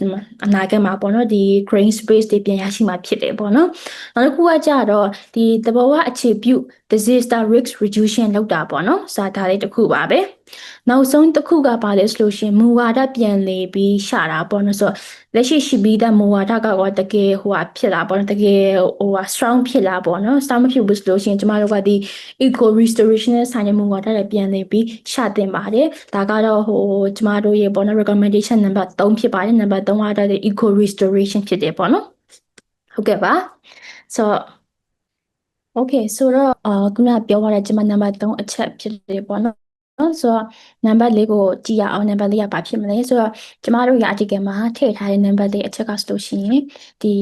အနာဂတ်မှာပေါ့နော်ဒီ green space တွေပြန်ရရှိမှာဖြစ်တယ်ပေါ့နော်နောက်တစ်ခုကကြတော့ဒီသဘောဝအခြေပြု disaster risk reduction လုပ်တာပေါ့နော်စာဒါလေးတစ်ခုပါပဲနောက်ဆုံးတစ်ခုကပါလဲဆိုလို့ရှိရင်မူဝါဒပြန်လေပြီးရှာတာပေါ့နော်ဆိုတော့လက်ရှိရှိပြီးတဲ့မူဝါဒကတော့တကယ်ဖြစ်လာပေါ့နော်တကယ်strong ဖြစ်လာပေါ့နော် strong မဖြစ်ဘူးဆိုလို့ရှိရင်ကျမတို့ကဒီ eco restoration နဲ့ဆိုင်တဲ့မူဝါဒတွေပြန်လေပြီးရှာတင်ပါတယ်ဒါကတော့ကျမတို့ရဲ့ပေါ့နော် recommendation number 3ဖြစ်ပါတယ် number 3ကတော့ eco restoration ဖြစ်တယ်ပေါ့နော်ဟုတ်ကဲ့ပါဆိုတော့ okay ဆိုတော့ခုနပြောရတဲ့ကျမ number 3အချက်ဖြစ်တယ်ပေါ့နော်ဆိုတော့ number 4ကိုကြည့်ရအောင် number 4ကဘာဖြစ်မလဲဆိုတော့ကျမတို့ရ article မှာထည့်ထားတဲ့ number 4အချက်ကဆိုလို့ရှိရင်ဒီ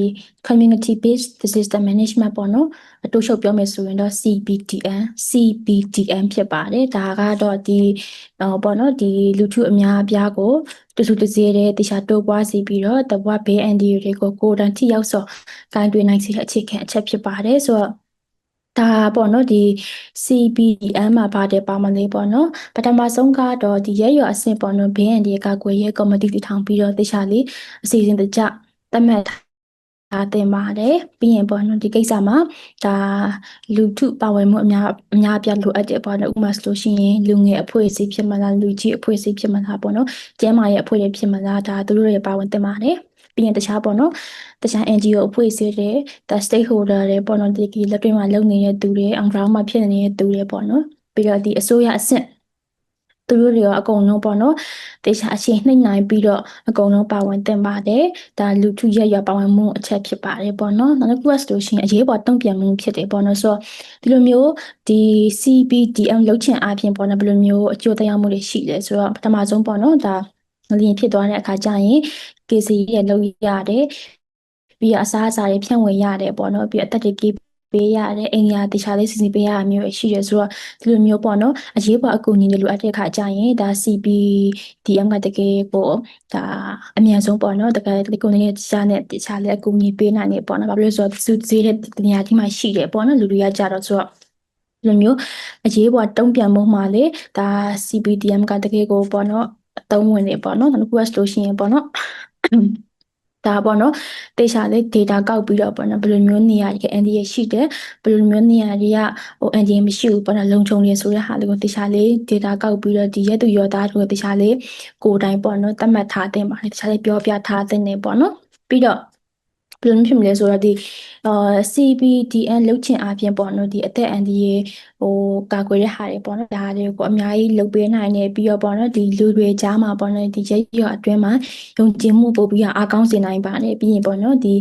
community based disaster management ပေါ့နော်အတူချုပ်ပြောမယ်ဆိုရင်တော့ CBDM ဖြစ်ပါတယ်ဒါကတော့ဒီပေါ့နော်ဒီလူထုအများအပြားကိုတူတူတစည်းတဲ့တခြားတိုးပွားစီပြီးတော့တဘွားဘေးအန်ဒီတွေကိုကိုယ်တိုင်ထိရောက်စွာကိုင်တွယ်နိုင်စေတဲ့အခြေခံအချက်ဖြစ်ပါတယ်ဆိုတော့ဒါပေါ့နော်ဒီ CBDM မှာပါတယ်ပါမလဲပေါ့နော်ပထမဆုံးကတော့ဒီရဲရွာအဆင့်ပေါ့နော်ဘေးအန္တရာယ်ကကွယ်ရဲကော်မတီတည်ထောင်ပြီးတော့တခြားလေးအစီအစဉ်တကျသတ်မှတ်ထားတင်ပါတယ်ပြီးရင်ပေါ့နော်ဒီကိစ္စမှာဒါလူထုပါဝင်မှုအများအပြားလိုအပ်တယ်ပေါ့နော်ဥပမာဆိုလို့ရှိရင်လူငယ်အဖွဲ့အစည်းဖြစ်မလားလူကြီးအဖွဲ့အစည်းဖြစ်မလားပေါ့နော်ကျန်းမာရေးအဖွဲ့တွေဖြစ်မလားဒါသူတို့တွေပါဝင်တင်ပါတယ်ပြီးရင်တခြားပေါ့နော်တခြား NGO အဖွဲ့အစည်းတွေဒါ stakeholder တွေပေါ့နော်ဒီလက်တွေ့မှာလုပ်နေတဲ့သူတွေ on ground မှာဖြစ်နေတဲ့သူတွေပေါ့နော်ပြီးတော့ဒီအစိုးရအဆင့်သူတို့တွေရောအကုန်လုံးပေါ့နော်တေချာအချင်းနှိမ့်နိုင်ပြီးတော့အကုန်လုံးပါဝင်တင်ပါတယ်ဒါလူထုရဲ့ရပါဝင်မှုအချက်ဖြစ်ပါတယ်ပေါ့နော်နောက်တစ်ခုကဆိုလို့ရှိရင်အရေးပေါ်တုံ့ပြန်မှုဖြစ်တယ်ပေါ့နော်ဆိုတော့ဒီလိုမျိုးဒီ CBDM လုပ်ချင်အပြင်ပေါ့နော်ဘယ်လိုမျိုးအကျိုးသက်ရောက်မှုတွေရှိလဲဆိုတော့ပထမဆုံးပေါ့နော်ဒါငလျင်ဖြစ်သွားတဲ့အခါကျရင် KC ရဲ့လုပ်ရတယ်ပြီးတော့အစားအစာတွေဖြန့်ဝေရတယ်ပေါ့နော်ပြီးတော့အသက်တွေပေးရတယ်အိမ်ယာတခြားလေးစီစဉ်ပေးရတာမျိုးရှိတယ်ဆိုတော့ဒီလိုမျိုးပေါ့နော်အရေးပေါ်အကူအညီတွေလိုအပ်တဲ့အခါကျရင်ဒါ CBDM ကတကယ်ကိုဒါအမြန်ဆုံးပေါ့နော်တကယ်ဒီကိုနေတဲ့တခြားနဲ့တခြားလေးအကူအညီပေးနိုင်နေပေါ့နော်ဘာဖြစ်လို့ဆိုတော့စုစည်းတဲ့နေရာဒီမှာရှိတယ်ပေါ့နော်လူတွေကကြတော့ဆိုတော့ဒီလိုမျိုးအရေးပေါ်တုံ့ပြန်မှုမှာလေဒါ CBDM ကတကယ်ကိုပေါ့နော်အသုံးဝင်နေပေါ့နော်နောက်တစ်ခုကဆိုလို့ရှိရင်ပေါ့နော်ဒါပေါ့နော်တေချာလေး data ကောက်ပြီးတော့ပေါ့နော်ဘယ်လိုမျိုးနေရာတွေ NDA ရှိတယ်ဘယ်လိုမျိုးနေရာတွေကNDA မရှိဘူးပေါ့နော်လုံခြုံနေဆိုတဲ့ဟာလေးကိုတေချာလေး data ကောက်ပြီးတော့ဒီရက်သူရောသားတို့တေချာလေးကိုယ်တိုင်ပေါ့နော်သတ်မှတ်ထားတဲ့ပါတယ်တေချာလေးပြောပြထားတဲ့နေပေါ့နော်ပြီးတော့ဘယ်လိုဖြစ်မလဲဆိုတော့ဒီCBDN လုတ်ချင်အပြင်ပေါ့နော်ဒီအသက်အန္တရာယ်ကာကွယ်တဲ့ဟာတွေပေါ့နော်ဒါတွေကိုအများကြီးလုပ်ပေးနိုင်တယ်ပြီးတော့ပေါ့နော်ဒီလူတွေကြားမှာပေါ့နော်ဒီရက်ရွအတွင်းမှာယုံကြည်မှုပို့ပြီးအားကောင်းစေနိုင်ပါတယ်ပြီးရင်ပေါ့နော်ဒီ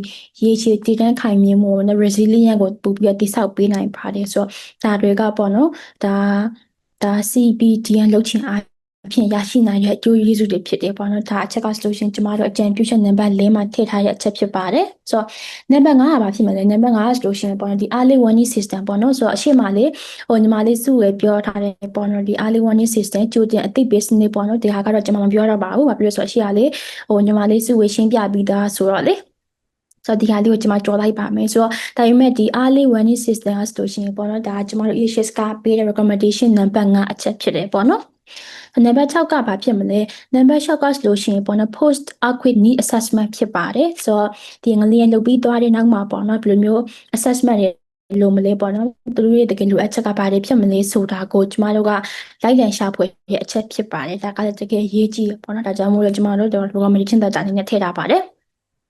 ရေရှည်တည်တံ့ခိုင်မြဲမှုနဲ့ resilient ကိုပို့ပြီးတိစောက်ပေးနိုင်ပါတယ်ဆိုတော့ဒါတွေကပေါ့နော်ဒါ CBDN လုတ်ချင်အားအဖြစ်ရရှိနိုင်တဲ့အကျိုးကျေးဇူးတွေဖြစ်တယ်ပေါ့နော်ဒါအချက်ကဆိုလို့ရှိရင်ကျမတို့အကြံပြုချက်နံပါတ်4မှာထည့်ထားတဲ့အချက်ဖြစ်ပါတယ်ဆိုတော့နံပါတ်5ကဘာဖြစ်မလဲနံပါတ်5ဆိုလို့ရှိရင်ပေါ့နော်ဒီ early warning system ပေါ့နော်ဆိုတော့အရှိမလေးညီမလေးစုဝေပြောထားတယ်ပေါ့နော်ဒီ early warning system ကြိုတင်အသိပေးစနစ်ပေါ့နော်ဒီဟာကတော့ကျွန်မမပြောတော့ပါဘူးဘာဖြစ်လို့ဆိုတော့အရှိကလေညီမလေးစုဝေရှင်းပြပြီးသားဆိုတော့လေဆိုတော့ဒီဟာလေးကိုကျွန်မကြော်လိုက်ပါမယ်ဆိုတော့ဒါပေမဲ့ဒီ early warning system ဆိုလို့ရှိရင်ပေါ့နော်ဒါကျွန်မတို့ EHS ကပေးတဲ့ recommendation နံပါတ်5အချက်ဖြစ်တယ်ပေါ့နော်နံပါတ်6ကဘာဖြစ်မလဲနံပါတ်6ကဆိုလို့ရှိရင်ပေါ့နော် post earthquake need assessment ဖြစ်ပါတယ်ဆိုတော့ဒီငလျင်လုပ်ပြီးသွားတဲ့နောက်မှာပေါ့နော်ဘယ်လိုမျိုး assessment တွေလိုမလဲပေါ့နော်သူတို့ရဲ့တကယ်လိုအပ်ချက်ကဘာတွေဖြစ်မလဲဆိုတာကိုကျမတို့ကလိုက်လံရှာဖွေရဲ့အချက်ဖြစ်ပါတယ်ဒါကလည်းတကယ်ရေးကြည့်ပေါ့နော်ဒါကြောင့်မို့လို့ကျမတို့ recommendation တာအနေနဲ့ထည့်ထားပါတယ်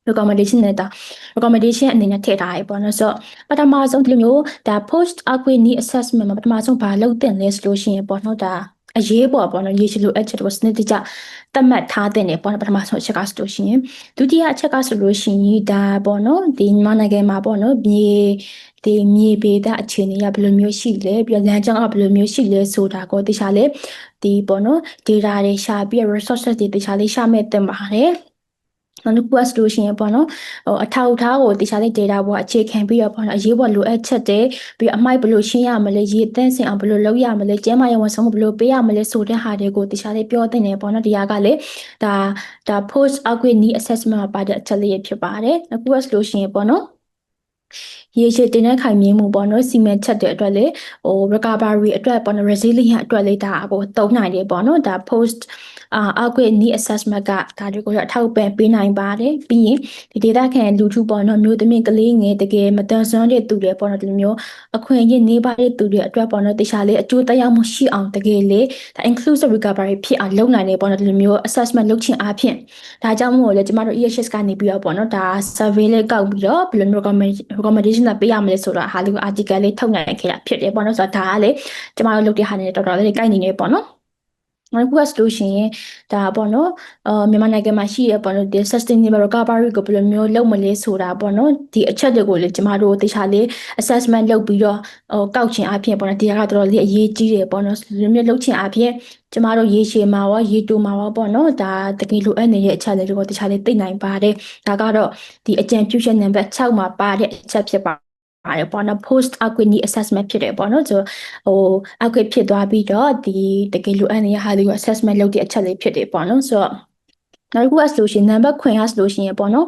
recommendation အနေနဲ့ထည့်ထားရပေါ့နော်ဆိုတော့ပထမဆုံးဒီလိုမျိုးဒါ post earthquake need assessment မှာပထမဆုံးဘာလုပ်တင်လဲဆိုလို့ရှိရင်ပေါ့နော်ဒါအရေးပေါ်ပေါ့နော်ရေရှည်လိုအပ်ချက်ကိုစနစ်တကျသတ်မှတ်ထားတဲ့နေပေါ့နော်ပထမဆုံးအချက်ကဆိုလို့ရှိရင်ဒုတိယအချက်ကဆိုလို့ရှိရင်ဒါပေါ့နော်ဒီမြန်မာနိုင်ငံမှာပေါ့နော်မြေပေတဲ့အခြေအနေကဘယ်လိုမျိုးရှိလဲပြီးတော့လမ်းကြောင်းကဘယ်လိုမျိုးရှိလဲဆိုတာကိုတခြားလေဒီပေါ့နော် data တွေရှာပြီး resources တွေတခြားလေးရှာမဲ့တင်ပါတယ် နောက်တစ်ခုကဆိုလို့ရှိရင်ပေါ့နော်အထောက်အထားကိုတခြားတဲ့ data ပေါ်အခြေခံပြီးတော့ပေါ့နော်အရေးပေါ်လိုအပ်ချက်တွေပြီးအမိုက်ဘယ်လိုရှင်းရမလဲရေသန့်စင်အောင်ဘယ်လိုလုပ်ရမလဲကျန်းမာရေးဝန်ဆောင်မှုဘယ်လိုပေးရမလဲဆိုတဲ့ဟာတွေကိုတခြားတဲ့ပြောသင့်တယ်ပေါ့နော်ဒီဟာကလေဒါ post outbreak need assessment မှာပါတဲ့အချက်လေးဖြစ်ပါတယ်အခုကဆိုလို့ရှိရင်ပေါ့နော်ရေရှည်တင်တဲ့ခိုင်မြဲမှုပေါ့နော်စီမံချက်တွေအတွက်လေrecovery အတွက်ပေါ့နော် resilient အတွက်လေဒါကိုသုံးနိုင်တယ်ပေါ့နော်ဒါ post outbreak need assessment ကဒါတွေကိုအထောက်ပံ့ပေးနိုင်ပါတယ်ပြီးရင်ဒီ data ခံလူထုပေါ့နော်မျိုးသမီးကလေးငယ်တကယ်မတန်ဆွမ်းတဲ့သူတွေပေါ့နော်ဒီလိုမျိုးအခွင့်အရေးနေပါတဲ့သူတွေအတွက်ပေါ့နော်တခြားလေးအကျိုးသက်ရောက်မှုရှိအောင်တကယ်လေဒါ inclusive recovery ဖြစ်အောင်လုပ်နိုင်တယ်ပေါ့နော်ဒီလိုမျိုး assessment လုပ်ခြင်းအပြင်ဒါကြောင့်မို့လဲကျမတို့ EHS ကနေပြီးတော့ပေါ့နော်ဒါ survey လေးကောက်ပြီးတော့ဘယ်လိုမျိုး recommendation ပေးရမလဲဆိုတာဟာလေးကို article လေးထုတ်နိုင်ခဲ့တာဖြစ်တယ်ပေါ့နော်ဆိုတော့ဒါကလေကျမတို့လုပ်တဲ့ဟာနဲ့တော်တော်လေးကိုက်နေနေပေါ့နော်နောက်တစ်ခုကဆိုလို့ရှိရင်ဒါပေါ့နော်မြန်မာနိုင်ငံမှာရှိရပေါ့နော်ဒီ sustainable recovery ကိုဘယ်လိုမျိုးလုပ်မလဲဆိုတာပေါ့နော်ဒီအချက်တွေကိုလေကျမတို့တခြားလေး assessment လုပ်ပြီးတော့ကောက်ချင်အဖြစ်ပေါ့နော်ဒီကတော့တော်တော်လေးအရေးကြီးတယ်ပေါ့နော်ဒီလိုမျိုးလုပ်ချင်အဖြစ်ကျမတို့ရေရှည်မှာရောရေတိုမှာရောပေါ့နော်ဒါတကယ်လိုအပ်နေတဲ့အချက်တွေကိုတခြားလေးသိနိုင်ပါတယ်ဒါကတော့ဒီအကြံပြုချက်နံပါတ်6မှာပါတဲ့အချက်ဖြစ်ပါတယ်ပေါ့နော် post acute assessment ဖြစ်တယ်ပေါ့နော်ဆိုacute ဖြစ်သွားပြီးတော့ဒီတကယ်လိုအပ်နေတဲ့ဟာလေးကို assessment လုပ်တဲ့အချက်လေးဖြစ်တယ်ပေါ့နော်ဆိုတော့နောက်တစ်ခုကဆိုလို့ရှိရင်နံပါတ်ခွင်ကဆိုလို့ရှိရင်ပေါ့နော်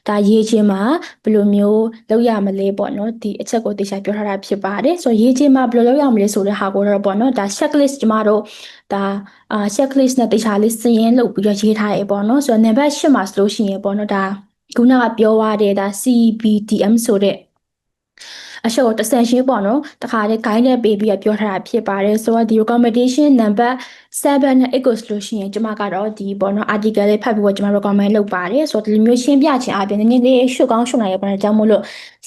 ဒါရေးချင်းမှာဘယ်လိုမျိုးလုပ်ရမလဲပေါ့နော်ဒီအချက်ကိုတေချာပြောထားတာဖြစ်ပါတယ်ဆိုတော့ရေးချင်းမှာဘယ်လိုလုပ်ရမလဲဆိုတဲ့ဟာကိုတော့ပေါ့နော်ဒါ checklist ကျမတို့ဒါchecklist နဲ့တေချာလေးစရင်းလုပ်ပြီးတော့ရေးထားရပေါ့နော်ဆိုတော့နံပါတ်8မှာဆိုလို့ရှိရင်ပေါ့နော်ဒါခုနကပြောရတဲ့ဒါ CBDM ဆိုတဲ့အချက်ကိုတစ်ဆင့်ရှင်းပေါ့နော်တခါတည်း guide နဲ့ပေးပြီးပြောထားတာဖြစ်ပါတယ်ဆိုတော့ဒီ recommendation number 7နဲ့8ကိုဆိုလို့ရှိရင်ကျွန်မကတော့ဒီပေါ့နော် article လေးဖတ်ပြီးတော့ကျွန်မ recommend လုပ်ပါတယ်ဆိုတော့ဒီလိုမျိုးရှင်းပြခြင်းအပြင်နည်းနည်းလေးရှုပ်ကောင်းရှုပ်နိုင်ရပါတယ်ကြောင့်မို့လို့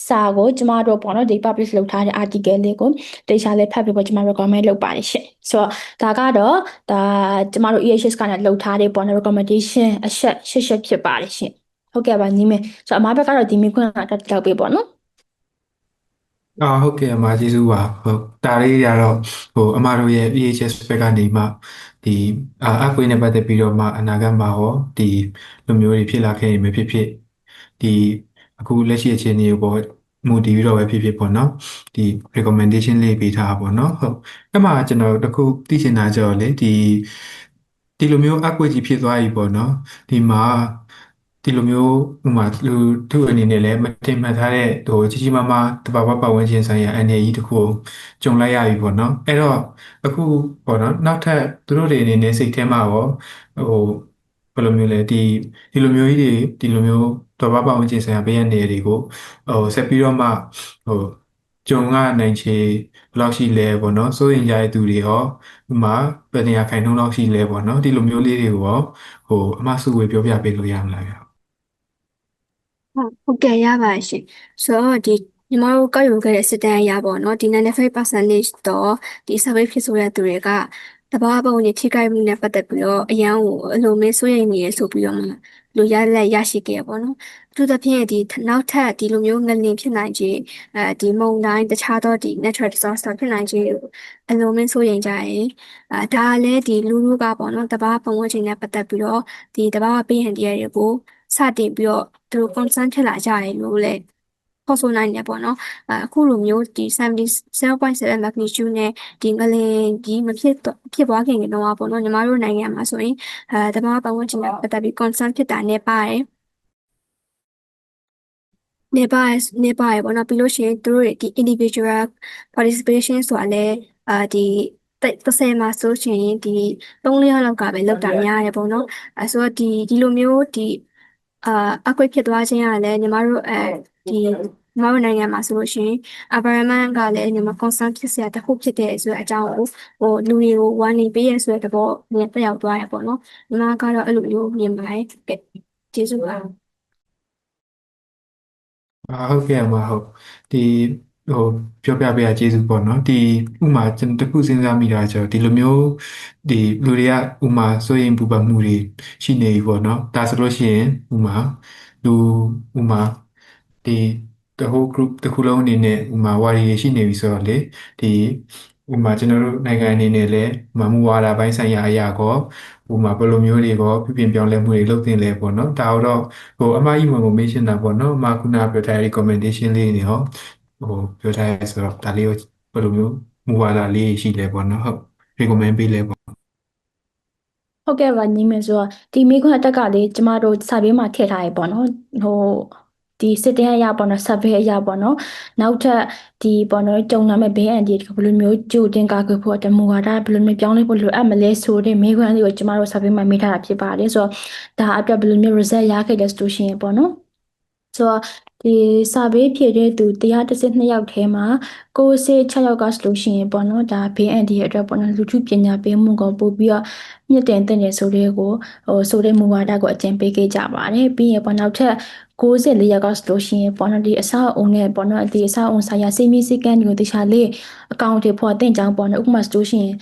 စာကိုကျွန်မတို့ပေါ့နော်ဒီ publish လုပ်ထားတဲ့ article လေးကိုတေချာလေးဖတ်ပြီးတော့ကျွန်မ recommend လုပ်ပါတယ်ရှင့်ဆိုတော့ဒါကတော့ဒါကျွန်မတို့ EHS ကနေလုပ်ထားတဲ့ပေါ့နော် recommendation အချက်8ချက်ဖြစ်ပါတယ်ရှင့်ဟုတ်ကဲ့ပါညီမဆိုတော့အမဘက်ကတော့ဒီမိခွန်းကတော့တောက်ပေးပေါ့နော်ဟုတ်ကဲ့အမကျေးဇူးပါဟုတ်ဒါလေးတွေကတော့အမတို့ရဲ့ EHS ဘက်ကနေမှဒီအကွေးနဲ့ပတ်သက်ပြီးတော့မှအနာဂတ်မှာဟောဒီလိုမျိုးတွေဖြစ်လာခဲ့ရင်မဖြစ်ဖြစ်ဒီအခုလက်ရှိအခြေအနေကိုပေါ့မူတည်ပြီးတော့ပဲဖြစ်ဖြစ်ပေါ့နော်ဒီ recommendation လေးပေးထားပါပေါ့နော်ဟုတ်အဲ့မှာကျွန်တော်တခုသိချင်တာကြောလေဒီလိုမျိုးအကွေးကြီးဖြစ်သွားပြီပေါ့နော်ဒီမှာဒီလိုမျိုးဥမာလူသူ့အနေနဲ့လည်းမတင်မှတ်ထားတဲ့ကြီးကြီးမားမားတဘာဝပတ်ဝန်းကျင်ဆိုင်ရာအနေအကြီးတစ်ခုကိုကြုံလိုက်ရပြီပေါ့နော်အဲ့တော့အခုပေါ့နော်နောက်ထပ်သူတို့တွေအနေနဲ့စိတ်ထဲမှာရောဘယ်လိုမျိုးလဲဒီလိုမျိုးကြီးတွေဒီလိုမျိုးတဘာဝပတ်ဝန်းကျင်ဆိုင်ရာဘေးရန်တွေကိုဆက်ပြီးတော့မှဟိုကြုံကနိုင်ချေဘယ်လောက်ရှိလဲပေါ့နော်စိုးရင်ကြတဲ့သူတွေရောဥမာဘယ်နေရာခိုင်နှုန်းလောက်ရှိလဲပေါ့နော်ဒီလိုမျိုးလေးတွေကိုရောအမစုဝေပြောပြပေးလို့ရမလားဗျဟုတ်ကဲ့ရပါရှင်ဆိုတော့ဒီညီမတို့ကောက်ယူခဲ့တဲ့စစ်တမ်းအရပေါ့နော်ဒီ95% တော့ဒီ survey ဖြစ်ဆိုတဲ့သူတွေကတဘာဝပုံကြီးထိခိုက်မှုနဲ့ပတ်သက်ပြီးတော့အရန်ကိုအလိုမင်းစိုးရိမ်နေရဆိုပြီးတော့မှလူရလက်ရရှိခဲ့ရပေါ့နော်အထူးသဖြင့်ဒီနောက်ထပ်ဒီလိုမျိုးငလျင်ဖြစ်နိုင်ခြင်းဒီမုန်တိုင်းတခြားသောဒီ natural disaster ဖြစ်နိုင်ခြင်းအလိုမင်းစိုးရိမ်ကြရင်ဒါလည်းဒီလူလူကပေါ့နော်တဘာဝပုံဝင်ခြင်းနဲ့ပတ်သက်ပြီးတော့ဒီတဘာဝပေးဟန်တရားတွေကိုစတင်ပြီးတော့သူတို့ concern ဖြစ်လာကြတယ်လို့လည်းခေါ်ဆိုနိုင်တယ်ပေါ့နော်အခုလိုမျိုးဒီ77.7 magnitude နဲ့ဒီငလျင်ကြီးမဖြစ်ပွားခင်ကတော့ပေါ့နော်ညီမတို့နိုင်ငံမှာဆိုရင်တဘာဝပတ်ဝန်းကျင်နဲ့ပတ်သက်ပြီး concern ဖြစ်တာနဲ့ပါတယ်နေပါရပေါ့နော်ပြီးလို့ရှိရင်သူတို့ဒီ individual participation ဆိုတာလည်းဒီ30မှာဆိုရှင်ဒီ3-4လောက်ကပဲလောက်တာများတယ်ပေါ့နော်ဆိုတော့ဒီလိုမျိုးဒီအကွက်ဖြစ်သွားခြင်းကလည်းညီမတို့ဒီညီမတို့နိုင်ငံမှာဆိုလို့ရှိရင် environment ကလည်းညီမ concern ဖြစ်စရာတစ်ခုဖြစ်တဲ့ဆိုတဲ့အကြောင်းကိုလူတွေကို warning ပေးရဆိုတဲ့သဘောနဲ့တက်ရောက်သွားရပေါ့နော်ညီမကတော့အဲ့လိုမျိုးမြင်ပါတယ်ကဲကျေးဇူးပါဟုတ်ကဲ့အမဟုတ်ဒီဟိုပြောပြပေးရကျေးဇူးပေါ့နော်ဒီဥမာကျွန်တော်တခုစဉ်းစားမိတာကျတော့ဒီလိုမျိုးဒီလူတွေကဥမာစိုးရင်ပူပန်မှုတွေရှိနေပြီပေါ့နော်ဒါဆိုလို့ရှိရင်ဥမာလူဥမာဒီ the whole group တစ်ခုလုံးအနေနဲ့ဥမာဝါရီရှိနေပြီဆိုတော့လေဒီဥမာကျွန်တော်တို့နိုင်ငံအနေနဲ့လည်းမူဝါဒပိုင်းဆိုင်ရာအရာကော ဥပမာဘယ်လိုမျိုးတွေကိုပြုပြင်ပြောင်းလဲမှုတွေလုပ်သင့်လဲပေါ့နော်ဒါတော့အမကြီးမွန်ကိုမေးချင်တာပေါ့နော်အမခုနပြောထားတဲ့ recommendation လေးတွေရောပြောထားရဲဆိုတော့ဒါလေးကိုဘယ်လိုမျိုးမူဝါဒလေးရှိလဲပေါ့နော်ဟုတ် recommend ပေးလဲပေါ့ဟုတ်ကဲ့ပါညီမဆိုတော့ဒီမိခွန်းအတက်ကလေးကျမတို့စာပေးမှာထည့်ထားရေပေါ့နော်ဟိုဒီစစ်တမ်းအရာပေါ့နော် survey အရာပေါ့နော်နောက်ထပ်ဒီပေါ့နော်ကြုံလာမဲ့ဘေးအန္တရာယ်ဘယ်လိုမျိုးကြိုတင်ကာကွယ်ဖို့အတွက်မူဝါဒဘယ်လိုမျိုးပြောင်းလဲဖို့လိုအပ်မလဲဆိုတဲ့မိခွန်းလေးကိုကျမတို့စာပေးမှာမေးထားတာဖြစ်ပါတယ်ဆိုတော့ဒါအတွက်ဘယ်လိုမျိုး result ရခဲ့လဲဆိုလို့ရှိရင်ပေါ့နော်ဆိုတော့ဒီစာပေးဖြည့်တဲ့သူ112ယောက်ထဲမှာ96ယောက်ကဆိုလို့ရှိရင်ပေါ့နော်ဒါဘေးအန္တရာယ်အတွက်ပေါ့နော်လူထုပညာပေးမှုကိုပို့ပြီးတော့မြင့်တင်တဲ့နေဆိုတဲ့ကိုဆိုတဲ့မူဝါဒကိုအကျဉ်းပေးခဲ့ကြပါတယ်ပြီးရင်ပေါ့နောက်ထပ်94ယောက်ကဆိုလို့ရှိရင်ပေါ့နော်ဒီအဆောက်အုံနဲ့ပေါ့နော်ဒီအဆောက်အုံဆိုင်ရာစီမီစည်းကမ်းတွေကိုတခြားလေးအကောင့်တွေဖော်တင်ကြောင်းပေါ့နော်ဥပမာဆိုလို့ရှိရင်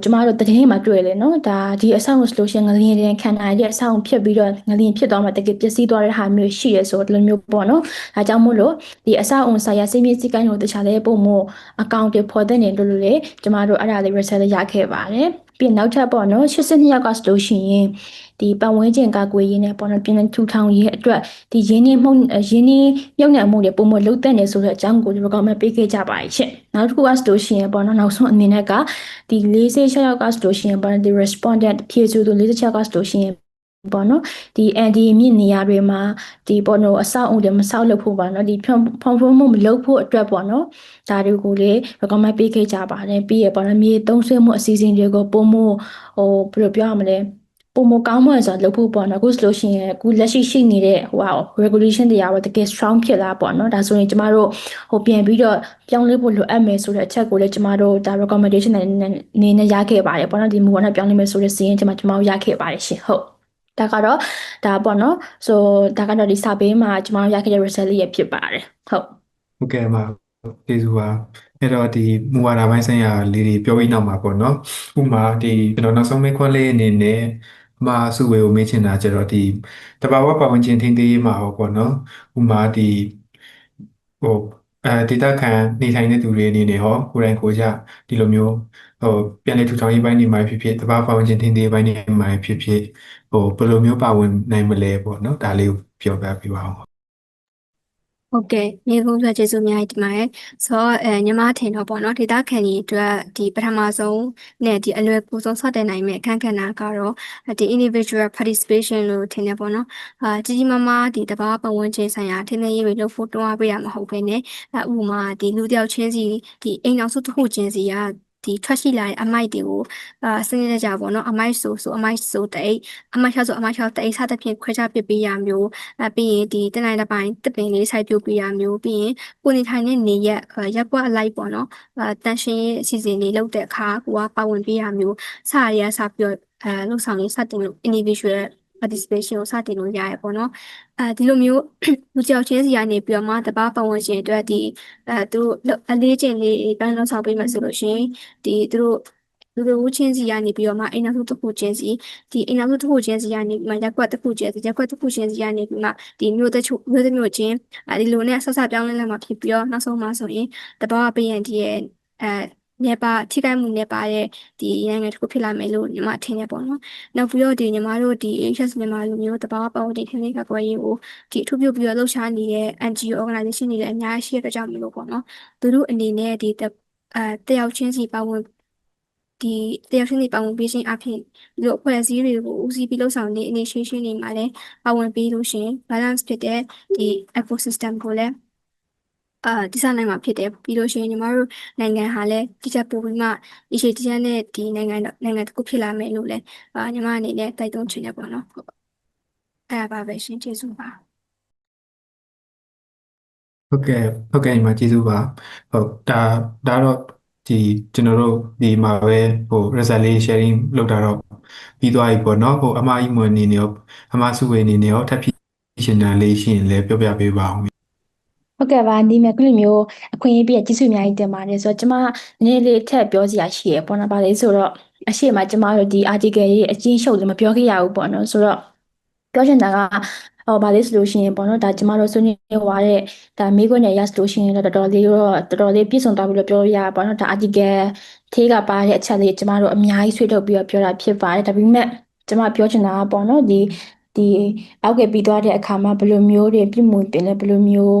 ကျမတို့တရင်မှာတွေ့လေနော်ဒါဒီအဆောက်အုံဆိုလို့ရှိရင်ငလျင်တွေခံနိုင်တဲ့အဆောက်အုံဖြစ်ပြီးတော့ငလျင်ဖြစ်သွားမှတကယ်ပျက်စီးသွားတဲ့ဟာမျိုးရှိရဲဆိုတော့ဒီလိုမျိုးပေါ့နော်ဒါကြောင့်မို့လို့ဒီအဆောက်အုံဆိုင်ရာစီမီစည်းကမ်းတွေကိုတခြားလေးပုံမို့အကောင့်တွေဖော်တင်နေလို့လေကျမတို့အဲ့ဒါလေး result ရခဲ့ပါတယ်ပြီးနောက်ထပ်ပေါ့နော်82ယောက်ကဆိုလို့ရှိရင်ဒီပတ်ဝန်းကျင်ကာကွယ်ရေးနဲ့ပေါ့နော်ပြည်내ထူထောင်ရေးအတွက်ဒီရင်းနှီးမြှုပ်နှံမှုတွေပုံမလုပ်တဲ့နေဆိုတဲ့အကြောင်းကိုဒီကောင်မပေးခဲ့ကြပါရဲ့ရှင်နောက်တစ်ခုကဆိုလို့ရှိရင်ပေါ့နော်နောက်ဆုံးအနေနဲ့ကဒီ46ယောက်ကဆိုလို့ရှိရင်ပေါ့နော်ဒီ respondent ဖြည့်ဆိုသူ46ယောက်ကဆိုလို့ရှိရင်ပေါ့နော်ဒီ ND မြင့်နေရာတွေမှာဒီပေါ့နော်အဆောက်အုံတွေမဆောက်လုပ်ဖို့ပေါ့နော်ဒီဖုံဖုံမှုမလုပ်ဖို့အတွက်ပေါ့နော်ဒါတွေကိုလေ recommend ပေးခဲ့ကြပါတယ်ပြီးရပေါ့နော်မြေသုံးဆွဲမှုအစီအစဉ်တွေကိုပုံမဘယ်လိုပြောရမလဲပုံမကောင်းမွန်စွာလုပ်ဖို့ပေါ့နော်အခုဆိုလို့ရှိရင်အခုလက်ရှိနေတဲ့regulation တွေကတော့တကယ် strong ဖြစ်လာပေါ့နော်ဒါဆိုရင်ကျမတို့ပြန်ပြီးတော့ပြောင်းလဲဖို့လိုအပ်မယ်ဆိုတဲ့အချက်ကိုလည်းကျမတို့ဒါ recommendation အနေနဲ့ရခဲ့ပါတယ်ပေါ့နော်ဒီမူဝါဒပြောင်းလဲမယ်ဆိုတဲ့စီးရင်ကျမတို့ရခဲ့ပါတယ်ရှင်ဟုတ်ဒါကတော့ဒါပေါ့နော်ဆိုဒါကတော့ဒီစာပေးမှာကျမတို့ရခဲ့တဲ့ result လေးရဖြစ်ပါတယ်ဟုတ်ဟုတ်ကဲ့ပါကျေးဇူးပါအဲ့တော့ဒီမူဝါဒပိုင်းဆိုင်ရာလေးတွေပြောပြီးနောက်မှာပေါ့နော်ဥပမာဒီကျွန်တော်နောက်ဆုံးမေးခွန်းလေးအနေနဲ့စုဝေကိုမေးချင်တာကျတော့ဒီတဘာဝပတ်ဝန်းကျင်ထိန်းသိမ်းရေးမှာပေါ့နော်ဥပမာဒီဟိုဒေသခံနေထိုင်တဲ့သူတွေအနေနဲ့ဟောကိုယ်တိုင်ကိုယ်ကျဒီလိုမျိုးပြန်လည်ထူထောင်ရေးပိုင်းတွေမှာဖြစ်ဖြစ်တဘာဝပတ်ဝန်းကျင်ထိန်းသိမ်းရေးပိုင်းတွေမှာဖြစ်ဖြစ်ဘယ်လိုမျိုးပါဝင်နိုင်မလဲပေါ့နော်ဒါလေးကိုပြောပြပေးပါဦးဟုတ်ကဲ့မြေပုံပြကျေးဇူးအများကြီးတင်ပါတယ်ဆိုတော့ညီမထင်တော့ပေါ့နော်ဒေတာခန်ကြီးအတွက်ဒီပထမဆုံးနဲ့ဒီအလွယ်ကူဆုံးစတင်နိုင်မယ့်အခန်းကဏ္ဍကတော့ဒီ individual participation လို့ထင်တယ်ပေါ့နော်ကြီးကြီးမားမားဒီတဘာပတ်ဝန်းကျင်ဆိုင်ရာထင်သိရေးတွေလုပ်ဖို့တွန်းအားပေးရမှာမဟုတ်ဘဲနဲ့ဥပမာဒီလူတစ်ယောက်ချင်းစီဒီအိမ်အောင်စုတစ်ခုချင်းစီကဒီထွက်ရှိလာတဲ့အမိုက်တွေကိုစနစ်တကျပေါ့နော်အမိုက်ဆိုအမိုက်ဆိုတအိတ်အမိုက်ချဆိုအမိုက်ချတအိတ်စသဖြင့်ခွဲခြားပစ်ပေးရမျိုးပြီးရင်ဒီတနိုင်တစ်ပိုင်းတစ်ပင်လေးစိုက်ပျိုးပေးရမျိုးပြီးရင်ကိုနေထိုင်တဲ့နေရက်ကွက်အလိုက်ပေါ့နော်တန်ရှင်းရေးအစီအစဉ်လေးလုပ်တဲ့အခါကိုကပါဝင်ပေးရမျိုးစရစပြီးတော့လှုပ်ဆောင်ရေးစတင်လို့ individual participation ကိုစတင်လို့ရရပေါ့နော်ဒီလိုမျိုးလူကြောက်ချင်းစီကနေပြီးတော့မှတပါပတ်ဝန်းကျင်အတွက်ဒီသူတို့အလေးချိန်လေးပိုင်းလောက်ဆောင်ပေးမှဆိုလို့ရှိရင်ဒီသူတို့လူတို့ချင်းစီကနေပြီးတော့မှအိမ်နောက်စုတစ်ခုချင်းစီဒီအိမ်နောက်စုတစ်ခုချင်းစီကနေပြီးမှရက်ကွက်တစ်ခုချင်းစီရက်ကွက်တစ်ခုချင်းစီကနေပြီးမှဒီမျိုးတစ်ချို့မျိုးချင်းဒီလိုနဲ့ဆက်ဆက်ပြောင်းလဲလာမှဖြစ်ပြီးတော့နောက်ဆုံးမှဆိုရင်တဘာဝပြန်ဒီရဲ့နေပါထိခိုက်မှုနေပါတဲ့ဒီနိုင်ငံတစ်ခုဖြစ်လာမယ်လို့ညီမထင်တယ်ပေါ့နော်နောက်ပြီးတော့ဒီညီမတို့ဒီ HS မြန်မာလူမျိုးတဘာဝပတ်ဝန်းကျင်ထိန်းသိမ်းကာကွယ်ရေးကိုဒီအထူးပြုပြီးတော့လှုပ်ရှားနေတဲ့ NGO organization တွေလည်းအများကြီးရှိတဲ့အတွက်ကြောင့်မလို့ပေါ့နော်သူတို့အနေနဲ့ဒီတယောက်ချင်းစီပါဝင်ဒီတယောက်ချင်းစီပါဝင်ပေးခြင်းအပြင်ဒီလိုအဖွဲ့အစည်းတွေကိုဦးစီးပြီးလှုပ်ဆောင်တဲ့ initiation တွေမှာလည်းပါဝင်ပြီးလို့ရှိရင် balance ဖြစ်တဲ့ဒီ ecosystem ကိုလည်းတည်ဆောက်နိုင်မှာဖြစ်တယ်ပြီးလို့ရှိရင်ညီမတို့နိုင်ငံဟာလည်းတိကျပို့ပြီးမှဒီရှိတည်တဲ့ဒီနိုင်ငံတစ်ခုဖြစ်လာမယ်လို့လည်းညီမအနေနဲ့တိုက်တွန်းချင်တယ်ပေါ့နော်အဲ့ဒါပါပဲရှင်ကျေးဇူးပါဟုတ်ကဲ့ဟုတ်ကဲ့ညီမကျေးဇူးပါဟုတ်ဒါတော့ဒီကျွန်တော်တို့ဒီမှာပဲresult လေး sharing လုပ်တာတော့ပြီးသွားပြီပေါ့နော်အမကြီးမွန်အနေနဲ့ရောအမစုဝေအနေနဲ့ရောထပ်ဖြည့်ရှင်တာလေးရှိရင်လည်းပြောပြပေးပါဦးဟုတ်ကဲ့ပါဒီမြခုလိုမျိုးအခွင့်အရေးပြည့်ကျေးဇူးအများကြီးတင်ပါတယ်ဆိုတော့ကျမနည်းနည်းလေးထပ်ပြောစရာရှိရပေါ့နော်ဗာလေဆိုတော့အရှိမကျမတို့ဒီ article ရေးအချင်းရှုပ်လည်းမပြောခဲ့ရဘူးပေါ့နော်ဆိုတော့ပြောချင်တာကဗာလေဆိုလို့ရှိရင်ပေါ့နော်ဒါကျမတို့ဆွေးနွေးသွားတဲ့ဒါမိခွန်းနဲ့ရဆိုလို့ရှိရင်တော့တော်တော်လေးပြည့်စုံသွားပြီလို့ပြောရပါပေါ့နော်ဒါ article ထေးကပါတဲ့အချက်လေးကျမတို့အများကြီးဆွေးထုတ်ပြီးတော့ပြောတာဖြစ်ပါတယ်ဒါပေမဲ့ ကျွန်မပြောချင်တာကပေါ့နော်ဒီအောက်ကပြီးသွားတဲ့အခါမှာဘယ်လိုမျိုးတွေပြမှုတင်လဲဘယ်လိုမျိုး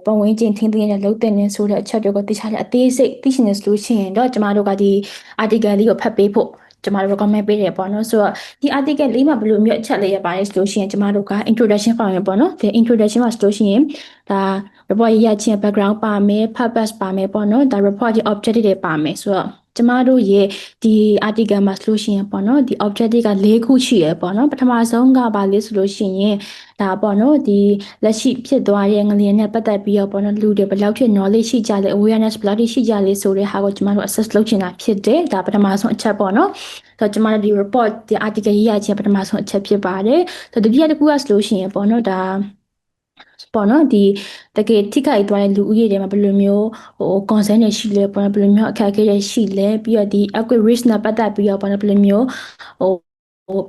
ပတ်ဝန်းကျင်ထိန်းသိမ်းရတဲ့လုပ်တဲ့နေဆိုတဲ့အချက်တွေကိုသိချတဲ့အသေးစိတ်သိချင်နေလို့ရှိရင်တော့ကျမတို့ကဒီ article လေးကိုဖတ်ပေးဖို့ကျမတို့ recommend ပေးတယ်ပေါ့နော်ဆိုတော့ဒီ article လေးမှာဘယ်လိုမျိုးအချက်လေးရပါတယ်ဆိုလို့ရှိရင်ကျမတို့က introduction ပါမယ်ပေါ့နော်ဒီ introduction မှာဆိုလို့ရှိရင်ဒါ report ရေးရခြင်း background ပါမယ် purpose ပါမယ်ပေါ့နော်ဒါ report ရဲ့ objective တွေပါမယ်ဆိုတော့ကျမတို့ရဲ့ဒီ article မှာဆိုလို့ရှိရင်ပေါ့နော်ဒီ objective က၄ခုရှိရပေါ့နော်ပထမဆုံးကဘာလဲဆိုလို့ရှိရင်ဒါပေါ့နော်ဒီလက်ရှိဖြစ်သွားတဲ့ငလျင်နဲ့ပတ်သက်ပြီးတော့ပေါ့နော်လူတွေဘယ်လောက်ထိ knowledge ရှိကြလဲ awareness ဘယ်လောက်ထိရှိကြလဲဆိုတဲ့ဟာကိုကျမတို့ assess လုပ်ချင်တာဖြစ်တယ်ဒါပထမဆုံးအချက်ပေါ့နော်ဆိုတော့ကျမတို့ဒီ report ဒီ article ရေးရခြင်းပထမဆုံးအချက်ဖြစ်ပါတယ်ဆိုတော့ဒုတိယတစ်ခုကဆိုလို့ရှိရင်ပေါ့နော်ဒါပေါ့နော်ဒီတကယ်ထိခိုက်သွားတဲ့လူဦးရေတွေမှာဘယ်လိုမျိုးconcern တွေရှိလဲပေါ့နော်ဘယ်လိုမျိုးအခက်အခဲတွေရှိလဲပြီးတော့ဒီ equity risk နဲ့ပတ်သက်ပြီးတော့ပေါ့နော်ဘယ်လိုမျိုးဟို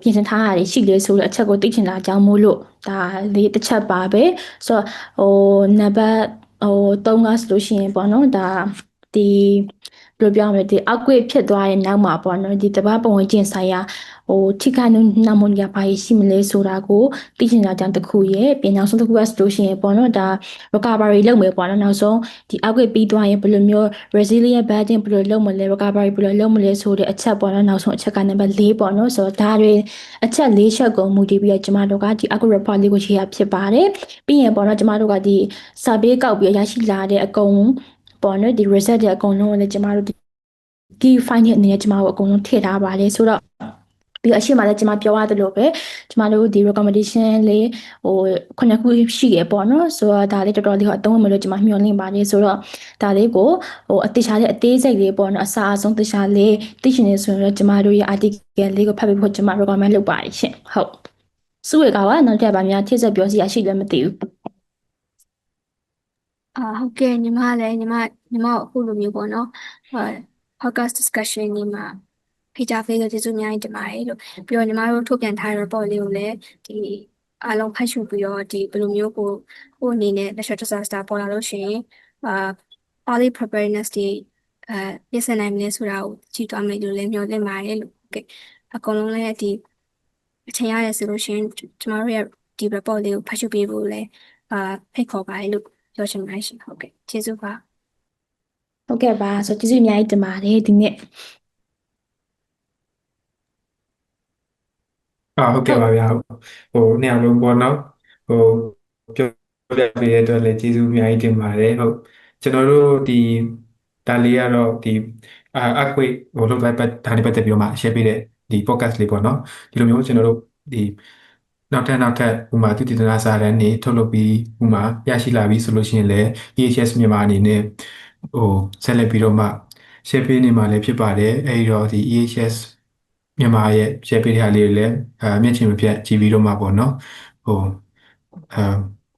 ပြင်ဆင်ထားတာတွေရှိလဲဆိုတဲ့အချက်ကိုသိချင်တာကြောင့်မို့လို့ဒါလေးတစ်ချက်ပါပဲဆိုတော့နံပါတ်3ကဆိုလို့ရှိရင်ပေါ့နော်ဒါဒီဘယ်လိုပြောရမလဲဒီ upgrade ဖြစ်သွားတဲ့နောက်မှာပေါ့နော်ဒီတပတ်ပတ်ဝန်းကျင်ဆိုင်ရာထိခိုက်နှံ့မှုရပါရှိမလဲဆိုတာကိုသိချင်တာကြောင့်တစ်ခုရဲ့ပြင်နောက်ဆုံးတစ်ခုကဆိုလို့ရှိရင်ပေါ့နော်ဒါ recovery လုပ်မယ်ပေါ့နော်နောက်ဆုံးဒီ upgrade ပြီးသွားရင်ဘယ်လိုမျိုး resilient building ဘယ်လိုလုပ်မလဲ recovery ဘယ်လိုလုပ်မလဲဆိုတဲ့အချက်ပေါ့နော်နောက်ဆုံးအချက်ကနံပါတ်4ပေါ့နော်ဆိုတော့ဒါတွေအချက်4ချက်ကိုမူတည်ပြီးတော့ကျမတို့ကဒီ upgrade report လေးကိုရေးရဖြစ်ပါတယ်ပြီးရင်ပေါ့နော်ကျမတို့ကဒီ survey ကောက်ပြီးရရှိလာတဲ့အကုန်ပေါ့နော်ဒီ result တွေအကုန်လုံးကိုလည်းကျမတို့ key finding အနေနဲ့ကျမတို့အကုန်လုံးထည့်ထားပါတယ်ဆိုတော့ပြီးအရှိမလည်းကျမပြောရတယ်လို့ပဲကျမတို့ဒီ recommendation လေးခုနှစ်ခုရှိရပေါ့နော်ဆိုတော့ဒါလေးတော်တော်လေးအသုံးဝင်မယ်လို့ကျမမျှော်လင့်ပါတယ်ဆိုတော့ဒါလေးကိုအသေးချာတဲ့အသေးစိတ်လေးပေါ့နော်အစားအဆုံးသေချာလေးသိချင်နေဆိုရင်တော့ကျမတို့ရဲ့ article လေးကိုဖတ်ပြီးဖို့ကျမ recommend လုပ်ပါတယ်ရှင်ဟုတ်စုရကနောက်ထပ်ဗာများထိဆက်ပြောစရာရှိလည်းမသိဘူးဟုတ်ကဲ့ညီမလည်းညီမအခုလိုမျိုးပေါ့နော်podcast discussion นี้မှာဖိကြဖေးလို့ကျေးဇူးအများကြီးတင်ပါတယ်လို့ပြီးတော့ညီမတို့ထုတ်ပြန်ထားတဲ့ report လေးကိုလည်းဒီအားလုံးဖတ်ရှုပြီးတော့ဒီဘယ်လိုမျိုးကိုအနေနဲ့ natural disaster ပေါ်လာလို့ရှိရင်early preparedness တွေပြင်ဆင်နိုင်မလဲဆိုတာကိုကြည့်သွားမယ်လို့လည်းမျှော်လင့်ပါတယ်လို့ဟုတ်ကဲ့အကုန်လုံးလည်းဒီအချိန်ရတယ်ဆိုလို့ရှိရင်ကျမတို့ရဲ့ဒီ report လေးကိုဖတ်ရှုပေးဖို့လည်းဖိတ်ခေါ်ပါတယ်လို့ပြောချင်ပါတယ်ရှင်ဟုတ်ကဲ့ကျေးဇူးပါဟုတ်ကဲ့ပါဆိုကျေးဇူးအများကြီးတင်ပါတယ်ဒီနေ့ဟုတ်ကဲ့ပါဗျာနှစ်ယောက်လုံးပေါ့နော်ပြောပြပေးတဲ့အတွက်လည်းကျေးဇူးအများကြီးတင်ပါတယ်ဟုတ်ကျွန်တော်တို့ဒီဒါလေးကတော့ဒီအကွေလုပ်လိုက်ပတ်ဒါနဲ့ပတ်သက်ပြီးတော့မှ share ပေးတဲ့ဒီ podcast လေးပေါ့နော်ဒီလိုမျိုးကျွန်တော်တို့ဒီနောက်ထပ်ဥမာသူတည်တနာစာတမ်းတွေထုတ်လုပ်ပြီးဥမာရရှိလာပြီဆိုလို့ရှိရင်လည်း EHS မြန်မာအနေနဲ့ဆက်လက်ပြီးတော့မှ share ပေးနေမှာလည်းဖြစ်ပါတယ်အဲဒီတော့ဒီ EHS မြန်မာရဲ့ share ပေးတဲ့ဟာလေးတွေလည်းမျက်ခြေမပြတ်ကြည့်ပြီးတော့မှပေါ့နော်ဟို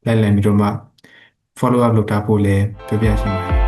လိုက်လည်ပြီးတော့မှ follow up လုပ်ထားဖို့လည်းပြောပြချင်ပါတယ်